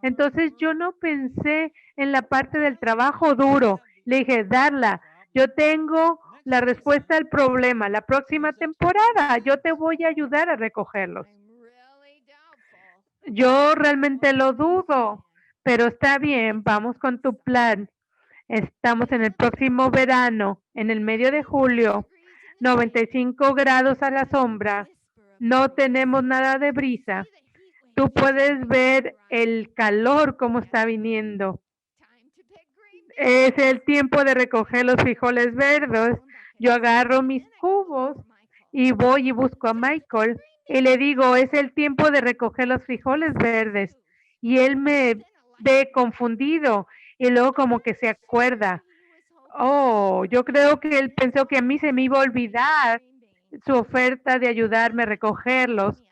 Entonces yo no pensé en la parte del trabajo duro. Le dije, Darla, yo tengo la respuesta al problema. La próxima temporada yo te voy a ayudar a recogerlos. Yo realmente lo dudo, pero está bien, vamos con tu plan. Estamos en el próximo verano, en el medio de julio, 95 grados a la sombra, no tenemos nada de brisa. Tú puedes ver el calor como está viniendo. Es el tiempo de recoger los frijoles verdes. Yo agarro mis cubos y voy y busco a Michael y le digo, es el tiempo de recoger los frijoles verdes. Y él me ve confundido y luego como que se acuerda. Oh, yo creo que él pensó que a mí se me iba a olvidar su oferta de ayudarme a recogerlos,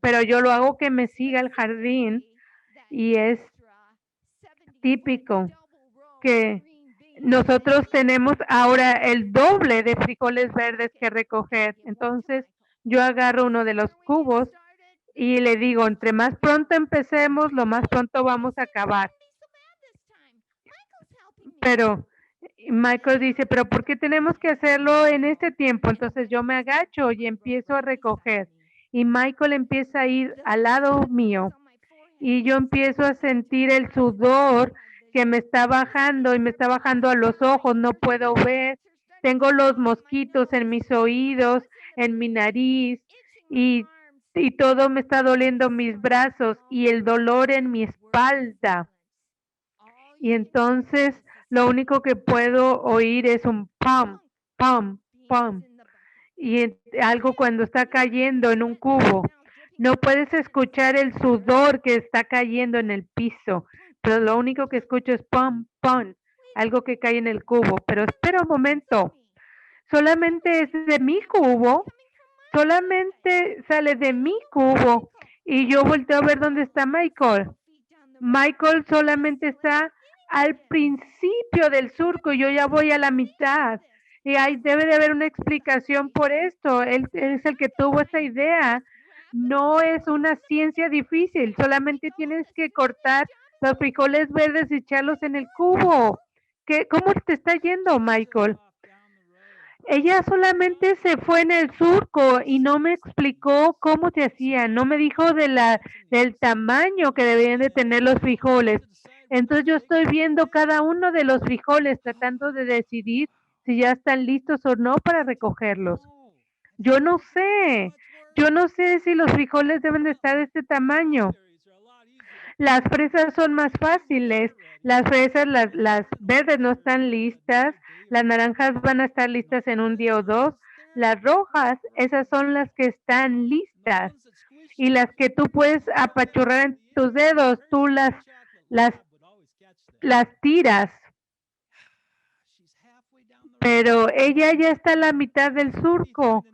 pero yo lo hago que me siga al jardín y es típico que nosotros tenemos ahora el doble de frijoles verdes que recoger. Entonces yo agarro uno de los cubos y le digo, entre más pronto empecemos, lo más pronto vamos a acabar. Pero Michael dice, pero ¿por qué tenemos que hacerlo en este tiempo? Entonces yo me agacho y empiezo a recoger. Y Michael empieza a ir al lado mío. Y yo empiezo a sentir el sudor que me está bajando y me está bajando a los ojos. No puedo ver. Tengo los mosquitos en mis oídos, en mi nariz y, y todo me está doliendo mis brazos y el dolor en mi espalda. Y entonces lo único que puedo oír es un pam, pam, pam. Y algo cuando está cayendo en un cubo. No puedes escuchar el sudor que está cayendo en el piso, pero lo único que escucho es pam, pam, algo que cae en el cubo. Pero espera un momento, solamente es de mi cubo, solamente sale de mi cubo. Y yo volteo a ver dónde está Michael. Michael solamente está al principio del surco y yo ya voy a la mitad. Y ahí debe de haber una explicación por esto. Él es el que tuvo esta idea. No es una ciencia difícil, solamente tienes que cortar los frijoles verdes y echarlos en el cubo. ¿Cómo te está yendo, Michael? Ella solamente se fue en el surco y no me explicó cómo se hacía, no me dijo del tamaño que deberían de tener los frijoles. Entonces yo estoy viendo cada uno de los frijoles tratando de decidir si ya están listos o no para recogerlos. Yo no sé, yo no sé si los frijoles deben de estar de este tamaño. Las fresas son más fáciles. Las fresas, las verdes no están listas. Las naranjas van a estar listas en un día o dos. Las rojas, esas son las que están listas. Y las que tú puedes apachurrar en tus dedos, tú las, las tiras. Pero ella ya está a la mitad del surco.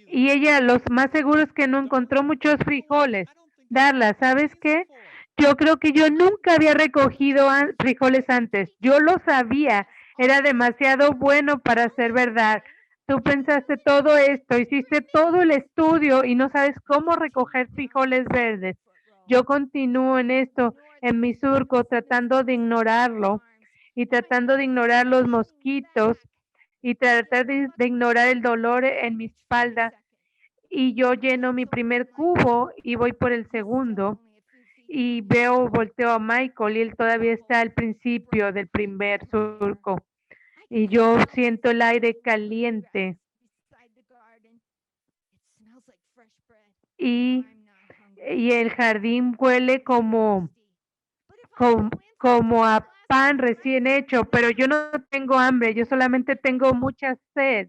Y ella, los más seguros que no encontró muchos frijoles. Darla, ¿sabes qué? Yo creo que yo nunca había recogido frijoles antes. Yo lo sabía. Era demasiado bueno para ser verdad. Tú pensaste todo esto, hiciste todo el estudio y no sabes cómo recoger frijoles verdes. Yo continúo en esto, en mi surco, tratando de ignorarlo y tratando de ignorar los mosquitos y tratar de ignorar el dolor en mi espalda. Y yo lleno mi primer cubo y voy por el segundo y volteo a Michael y él todavía está al principio del primer surco y yo siento el aire caliente y, y el jardín huele como, como a pan recién hecho, pero yo no tengo hambre, yo solamente tengo mucha sed.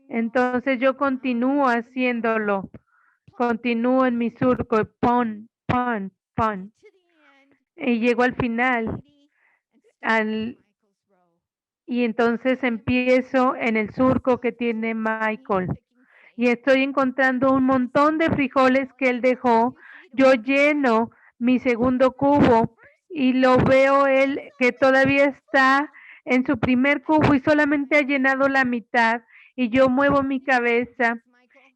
Entonces yo continúo haciéndolo, continúo en mi surco, pon, pon, pon. Y llego al final, y entonces empiezo en el surco que tiene Michael. Y estoy encontrando un montón de frijoles que él dejó. Yo lleno mi segundo cubo y lo veo él que todavía está en su primer cubo y solamente ha llenado la mitad. Y yo muevo mi cabeza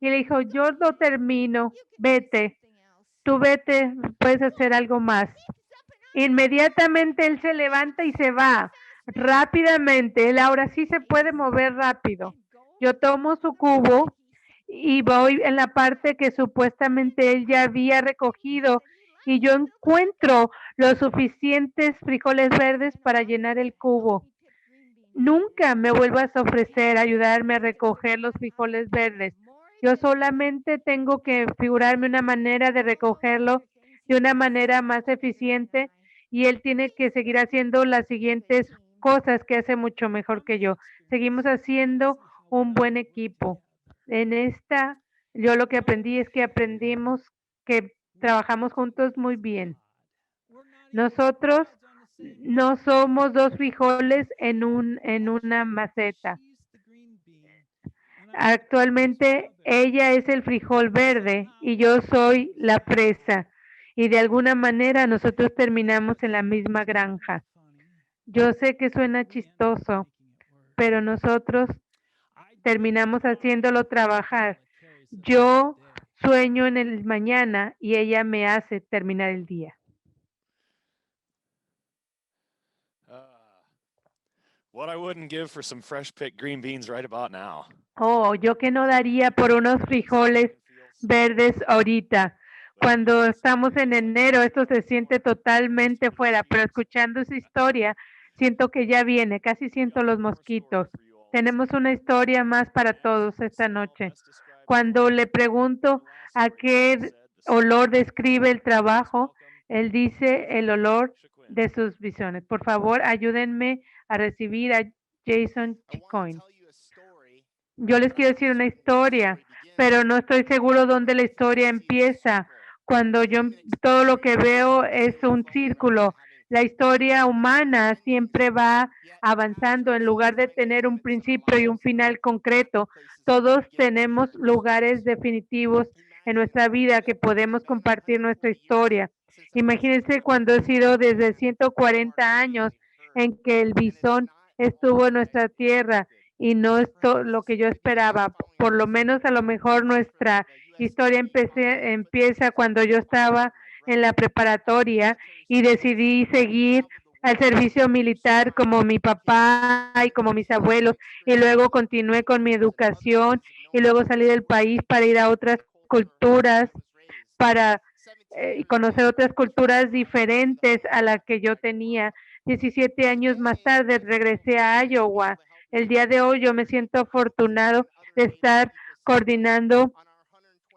y le dijo, yo lo termino, vete, tú vete, puedes hacer algo más. Inmediatamente él se levanta y se va rápidamente. Él ahora sí se puede mover rápido. Yo tomo su cubo y voy en la parte que supuestamente él ya había recogido y yo encuentro los suficientes frijoles verdes para llenar el cubo. Nunca me vuelvas a ofrecer ayudarme a recoger los frijoles verdes. Yo solamente tengo que figurarme una manera de recogerlo de una manera más eficiente y él tiene que seguir haciendo las siguientes cosas que hace mucho mejor que yo. Seguimos haciendo un buen equipo. En esta, yo lo que aprendí es que aprendimos que trabajamos juntos muy bien. Nosotros no somos dos frijoles en una maceta. Actualmente ella es el frijol verde y yo soy la fresa. Y de alguna manera nosotros terminamos en la misma granja. Yo sé que suena chistoso, pero nosotros terminamos haciéndolo trabajar. Yo sueño en el mañana y ella me hace terminar el día. What I wouldn't give for some fresh picked green beans right about now. Oh, yo que no daría por unos frijoles verdes ahorita. Cuando estamos en enero, esto se siente totalmente fuera, pero escuchando su historia, siento que ya viene, casi siento los mosquitos. Tenemos una historia más para todos esta noche. Cuando le pregunto a qué olor describe el trabajo, él dice el olor de sus visiones. Por favor, ayúdenme a recibir a Jason Chicoin. Yo les quiero decir una historia, pero no estoy seguro dónde la historia empieza. Cuando yo todo lo que veo es un círculo. La historia humana siempre va avanzando en lugar de tener un principio y un final concreto. Todos tenemos lugares definitivos en nuestra vida que podemos compartir nuestra historia. Imagínense cuando ha sido desde 140 años en que el bisón estuvo en nuestra tierra y no es lo que yo esperaba. Por lo menos a lo mejor nuestra historia empieza cuando yo estaba en la preparatoria y decidí seguir al servicio militar como mi papá y como mis abuelos, y luego continué con mi educación y luego salí del país para ir a otras culturas, para conocer otras culturas diferentes a la que yo tenía. 17 años más tarde regresé a Iowa. El día de hoy yo me siento afortunado de estar coordinando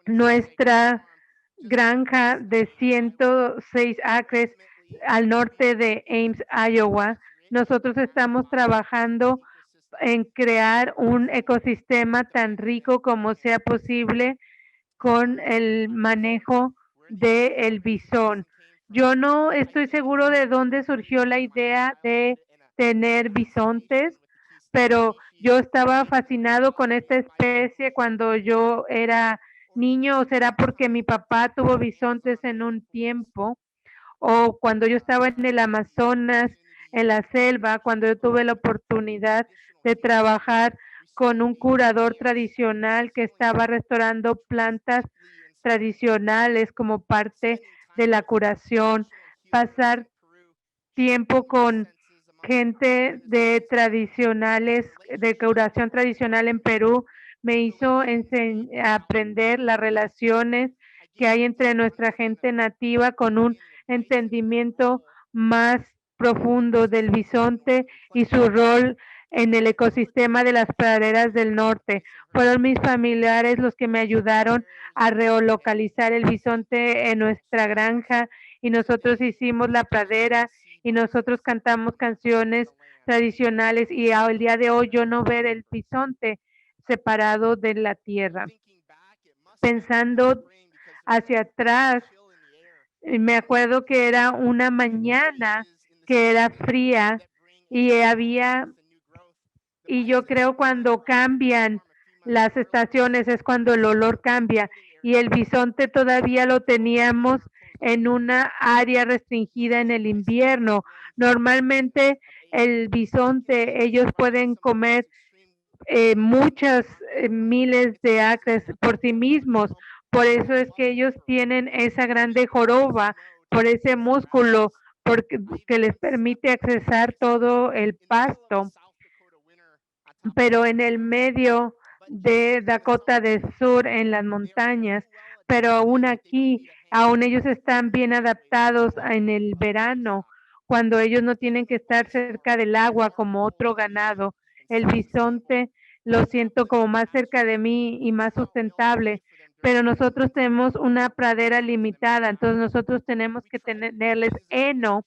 nuestra granja de 106 acres al norte de Ames, Iowa. Nosotros estamos trabajando en crear un ecosistema tan rico como sea posible con el manejo del bisón. Yo no estoy seguro de dónde surgió la idea de tener bisontes, pero yo estaba fascinado con esta especie cuando yo era niño, o será porque mi papá tuvo bisontes en un tiempo, o cuando yo estaba en el Amazonas, en la selva, cuando yo tuve la oportunidad de trabajar con un curador tradicional que estaba restaurando plantas tradicionales como parte de la curación, pasar tiempo con gente de tradicionales, de curación tradicional en Perú, me hizo aprender las relaciones que hay entre nuestra gente nativa con un entendimiento más profundo del bisonte y su rol en el ecosistema de las praderas del norte. Fueron mis familiares los que me ayudaron a reolocalizar el bisonte en nuestra granja y nosotros hicimos la pradera y nosotros cantamos canciones tradicionales y al día de hoy yo no ver el bisonte separado de la tierra. Pensando hacia atrás, me acuerdo que era una mañana que era fría y y yo creo cuando cambian las estaciones es cuando el olor cambia y el bisonte todavía lo teníamos en una área restringida en el invierno. Normalmente el bisonte, ellos pueden comer muchas miles de acres por sí mismos. Por eso es que ellos tienen esa grande joroba, por ese músculo, porque que les permite accesar todo el pasto. Pero en el medio de Dakota del Sur, en las montañas, pero aún aquí, aún ellos están bien adaptados en el verano, cuando ellos no tienen que estar cerca del agua como otro ganado. El bisonte lo siento como más cerca de mí y más sustentable, pero nosotros tenemos una pradera limitada, entonces nosotros tenemos que tenerles heno.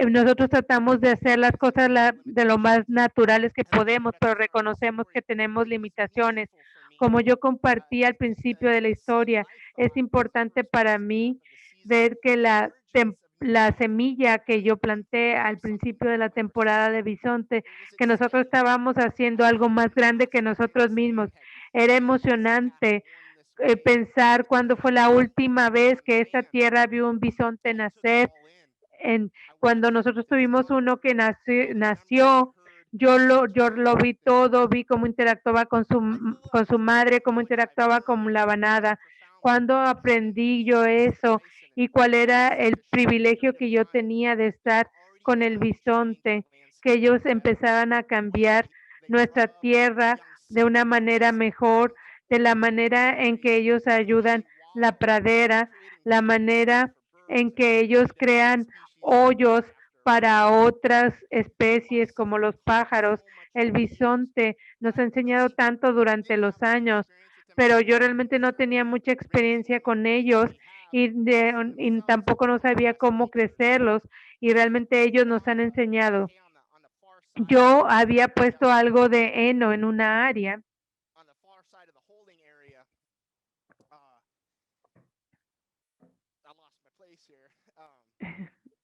Nosotros tratamos de hacer las cosas de lo más naturales que podemos, pero reconocemos que tenemos limitaciones. Como yo compartí al principio de la historia, es importante para mí ver que la semilla que yo planté al principio de la temporada de bisonte, que nosotros estábamos haciendo algo más grande que nosotros mismos. Era emocionante pensar cuándo fue la última vez que esta tierra vio un bisonte nacer en, cuando nosotros tuvimos uno que nació, yo lo vi todo, vi cómo interactuaba con su madre, cómo interactuaba con la banada, cuando aprendí yo eso y cuál era el privilegio que yo tenía de estar con el bisonte, que ellos empezaban a cambiar nuestra tierra de una manera mejor, de la manera en que ellos ayudan la pradera, la manera en que ellos crean hoyos para otras especies como los pájaros. El bisonte nos ha enseñado tanto durante los años, pero yo realmente no tenía mucha experiencia con ellos y tampoco no sabía cómo crecerlos y realmente ellos nos han enseñado. Yo había puesto algo de heno en una área.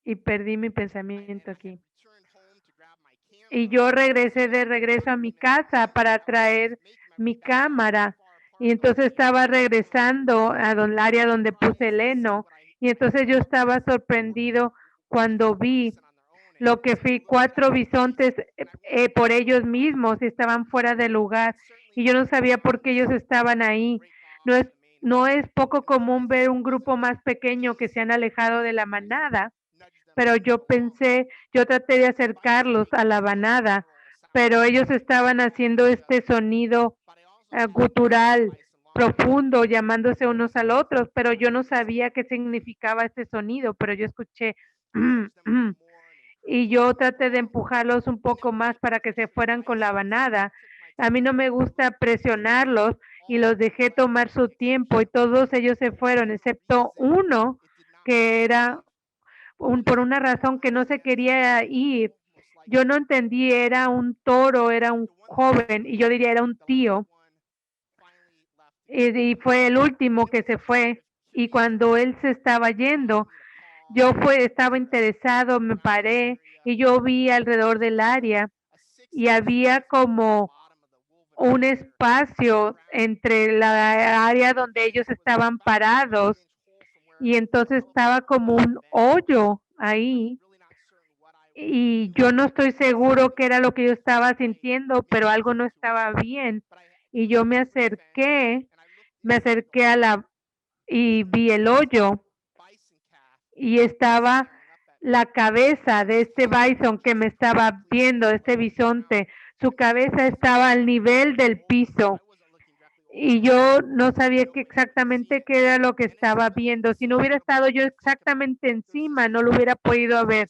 Y perdí mi pensamiento aquí. Y yo regresé de regreso a mi casa para traer mi cámara. Y entonces estaba regresando a área donde puse el heno Y entonces yo estaba sorprendido cuando vi lo que fui 4 bisontes, por ellos mismos, estaban fuera de lugar, y yo no sabía por qué ellos estaban ahí. No es no es poco común ver un grupo más pequeño que se han alejado de la manada, pero yo traté de acercarlos a la manada, pero ellos estaban haciendo este sonido, gutural, profundo, llamándose unos al otros, pero yo no sabía qué significaba este sonido, pero yo escuché y yo traté de empujarlos un poco más para que se fueran con la manada. A mí no me gusta presionarlos y los dejé tomar su tiempo y todos ellos se fueron, excepto uno que era por una razón que no se quería ir. Yo no entendí, era un toro, era un joven y yo diría era un tío y fue el último que se fue y cuando él se estaba yendo, estaba interesado, me paré y yo vi alrededor del área y había como un espacio entre la área donde ellos estaban parados y entonces estaba como un hoyo ahí y yo no estoy seguro qué era lo que yo estaba sintiendo, pero algo no estaba bien y yo me acerqué a la y vi el hoyo y estaba la cabeza de este bison que me estaba viendo, este bisonte, su cabeza estaba al nivel del piso y yo no sabía exactamente qué era lo que estaba viendo. Si no hubiera estado yo exactamente encima, no lo hubiera podido ver.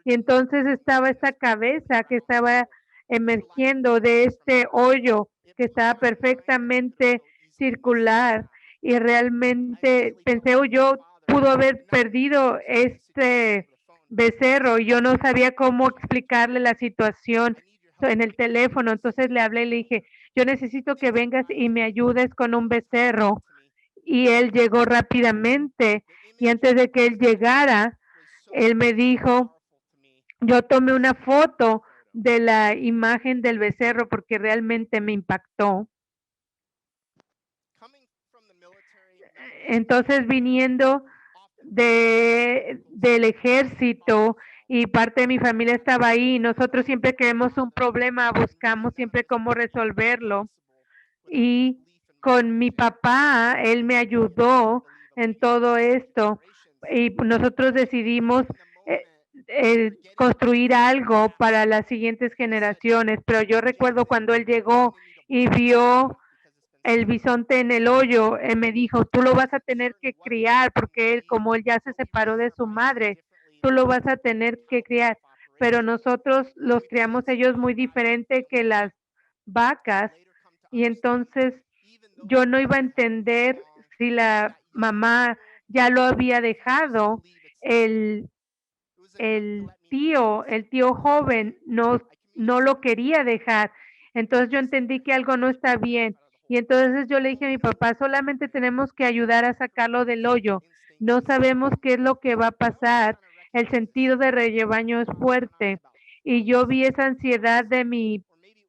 Y entonces estaba esa cabeza que estaba emergiendo de este hoyo que estaba perfectamente circular y realmente pensé, "Oh, yo pudo haber perdido este becerro y yo no sabía cómo explicarle la situación en el teléfono. Entonces le hablé y le dije, yo necesito que vengas y me ayudes con un becerro. Y él llegó rápidamente y antes de que él llegara, él me dijo, yo tomé una foto de la imagen del becerro porque realmente me impactó. Entonces, viniendo del ejército y parte de mi familia estaba ahí, nosotros siempre que vemos un problema buscamos siempre cómo resolverlo. Y con mi papá, él me ayudó en todo esto y nosotros decidimos eh, construir algo para las siguientes generaciones, pero yo recuerdo cuando él llegó y vio el bisonte en el hoyo, él me dijo, tú lo vas a tener que criar porque él, como él ya se separó de su madre, tú lo vas a tener que criar, pero nosotros los criamos ellos muy diferente que las vacas y entonces yo no iba a entender si la mamá ya lo había dejado, el el tío joven no lo quería dejar. Entonces yo entendí que algo no está bien. Y entonces yo le dije a mi papá, solamente tenemos que ayudar a sacarlo del hoyo. No sabemos qué es lo que va a pasar. El sentido de rebaño es fuerte. Y yo vi esa ansiedad de mi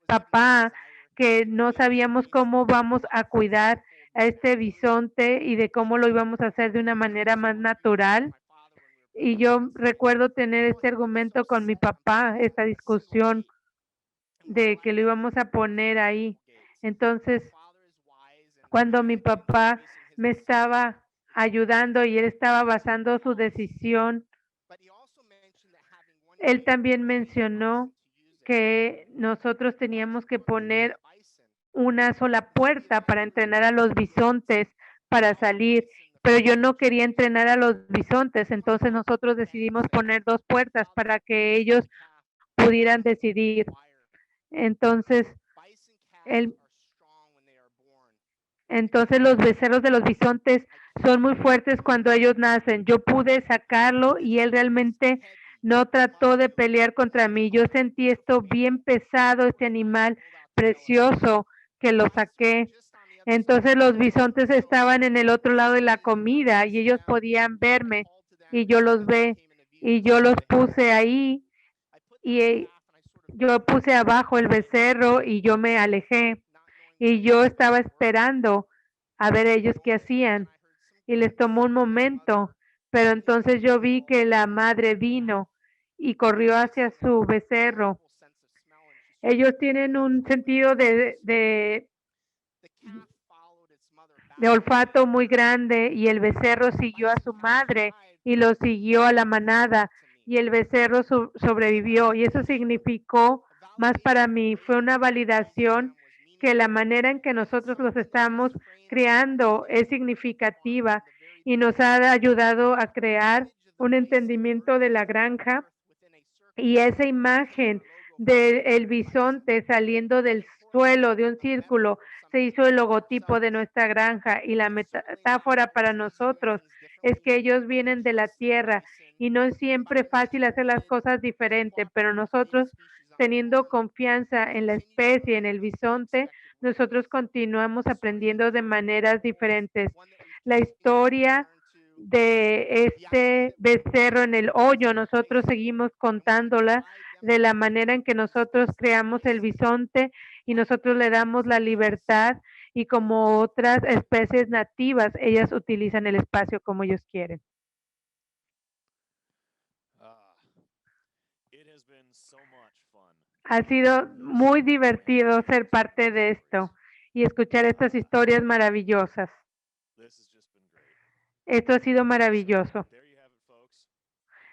papá, que no sabíamos cómo vamos a cuidar a este bisonte y de cómo lo íbamos a hacer de una manera más natural. Y yo recuerdo tener este argumento con mi papá, esta discusión de que lo íbamos a poner ahí. Entonces, cuando mi papá me estaba ayudando y él estaba basando su decisión, él también mencionó que nosotros teníamos que poner una sola puerta para entrenar a los bisontes para salir, pero yo no quería entrenar a los bisontes, entonces nosotros decidimos poner 2 puertas para que ellos pudieran decidir. Entonces, el entonces los becerros de los bisontes son muy fuertes cuando ellos nacen. Yo pude sacarlo y él realmente no trató de pelear contra mí. Yo sentí esto bien pesado, este animal precioso que lo saqué. Entonces los bisontes estaban en el otro lado de la comida y ellos podían verme y yo los ve y yo los puse ahí y yo puse abajo el becerro y yo me alejé y yo estaba esperando a ver ellos qué hacían y les tomó un momento, pero entonces yo vi que la madre vino y corrió hacia su becerro. Ellos tienen un sentido de olfato muy grande y el becerro siguió a su madre y lo siguió a la manada y el becerro sobrevivió y eso significó más para mí, fue una validación que la manera en que nosotros los estamos creando es significativa y nos ha ayudado a crear un entendimiento de la granja y esa imagen del bisonte saliendo del suelo de un círculo se hizo el logotipo de nuestra granja y la metáfora para nosotros es que ellos vienen de la tierra y no es siempre fácil hacer las cosas diferentes, pero nosotros teniendo confianza en la especie, en el bisonte, nosotros continuamos aprendiendo de maneras diferentes. La historia de este becerro en el hoyo, nosotros seguimos contándola de la manera en que nosotros creamos el bisonte y nosotros le damos la libertad y como otras especies nativas, ellas utilizan el espacio como ellos quieren. It has been so much fun. Ha sido muy divertido ser parte de esto y escuchar estas historias maravillosas. This has just been great. Esto ha sido maravilloso. There you have it, folks.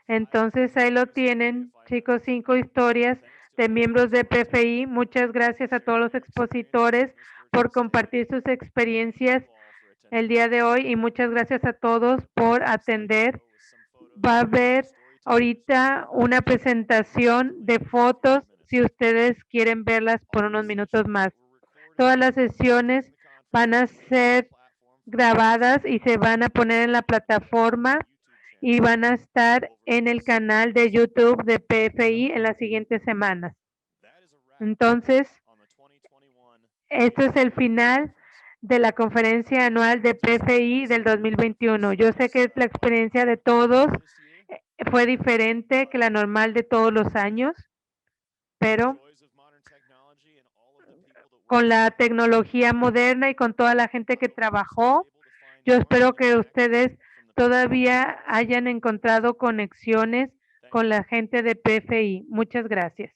Entonces ahí lo tienen, chicos, 5 historias de miembros de PFI. Muchas gracias a todos los expositores por compartir sus experiencias el día de hoy y muchas gracias a todos por atender. Va a haber ahorita una presentación de fotos si ustedes quieren verlas por unos minutos más. Todas las sesiones van a ser grabadas y se van a poner en la plataforma y van a estar en el canal de YouTube de PFI en las siguientes semanas. Entonces, esto es el final de la conferencia anual de PFI del 2021. Yo sé que la experiencia de todos fue diferente que la normal de todos los años, pero con la tecnología moderna y con toda la gente que trabajó, yo espero que ustedes todavía hayan encontrado conexiones con la gente de PFI. Muchas gracias.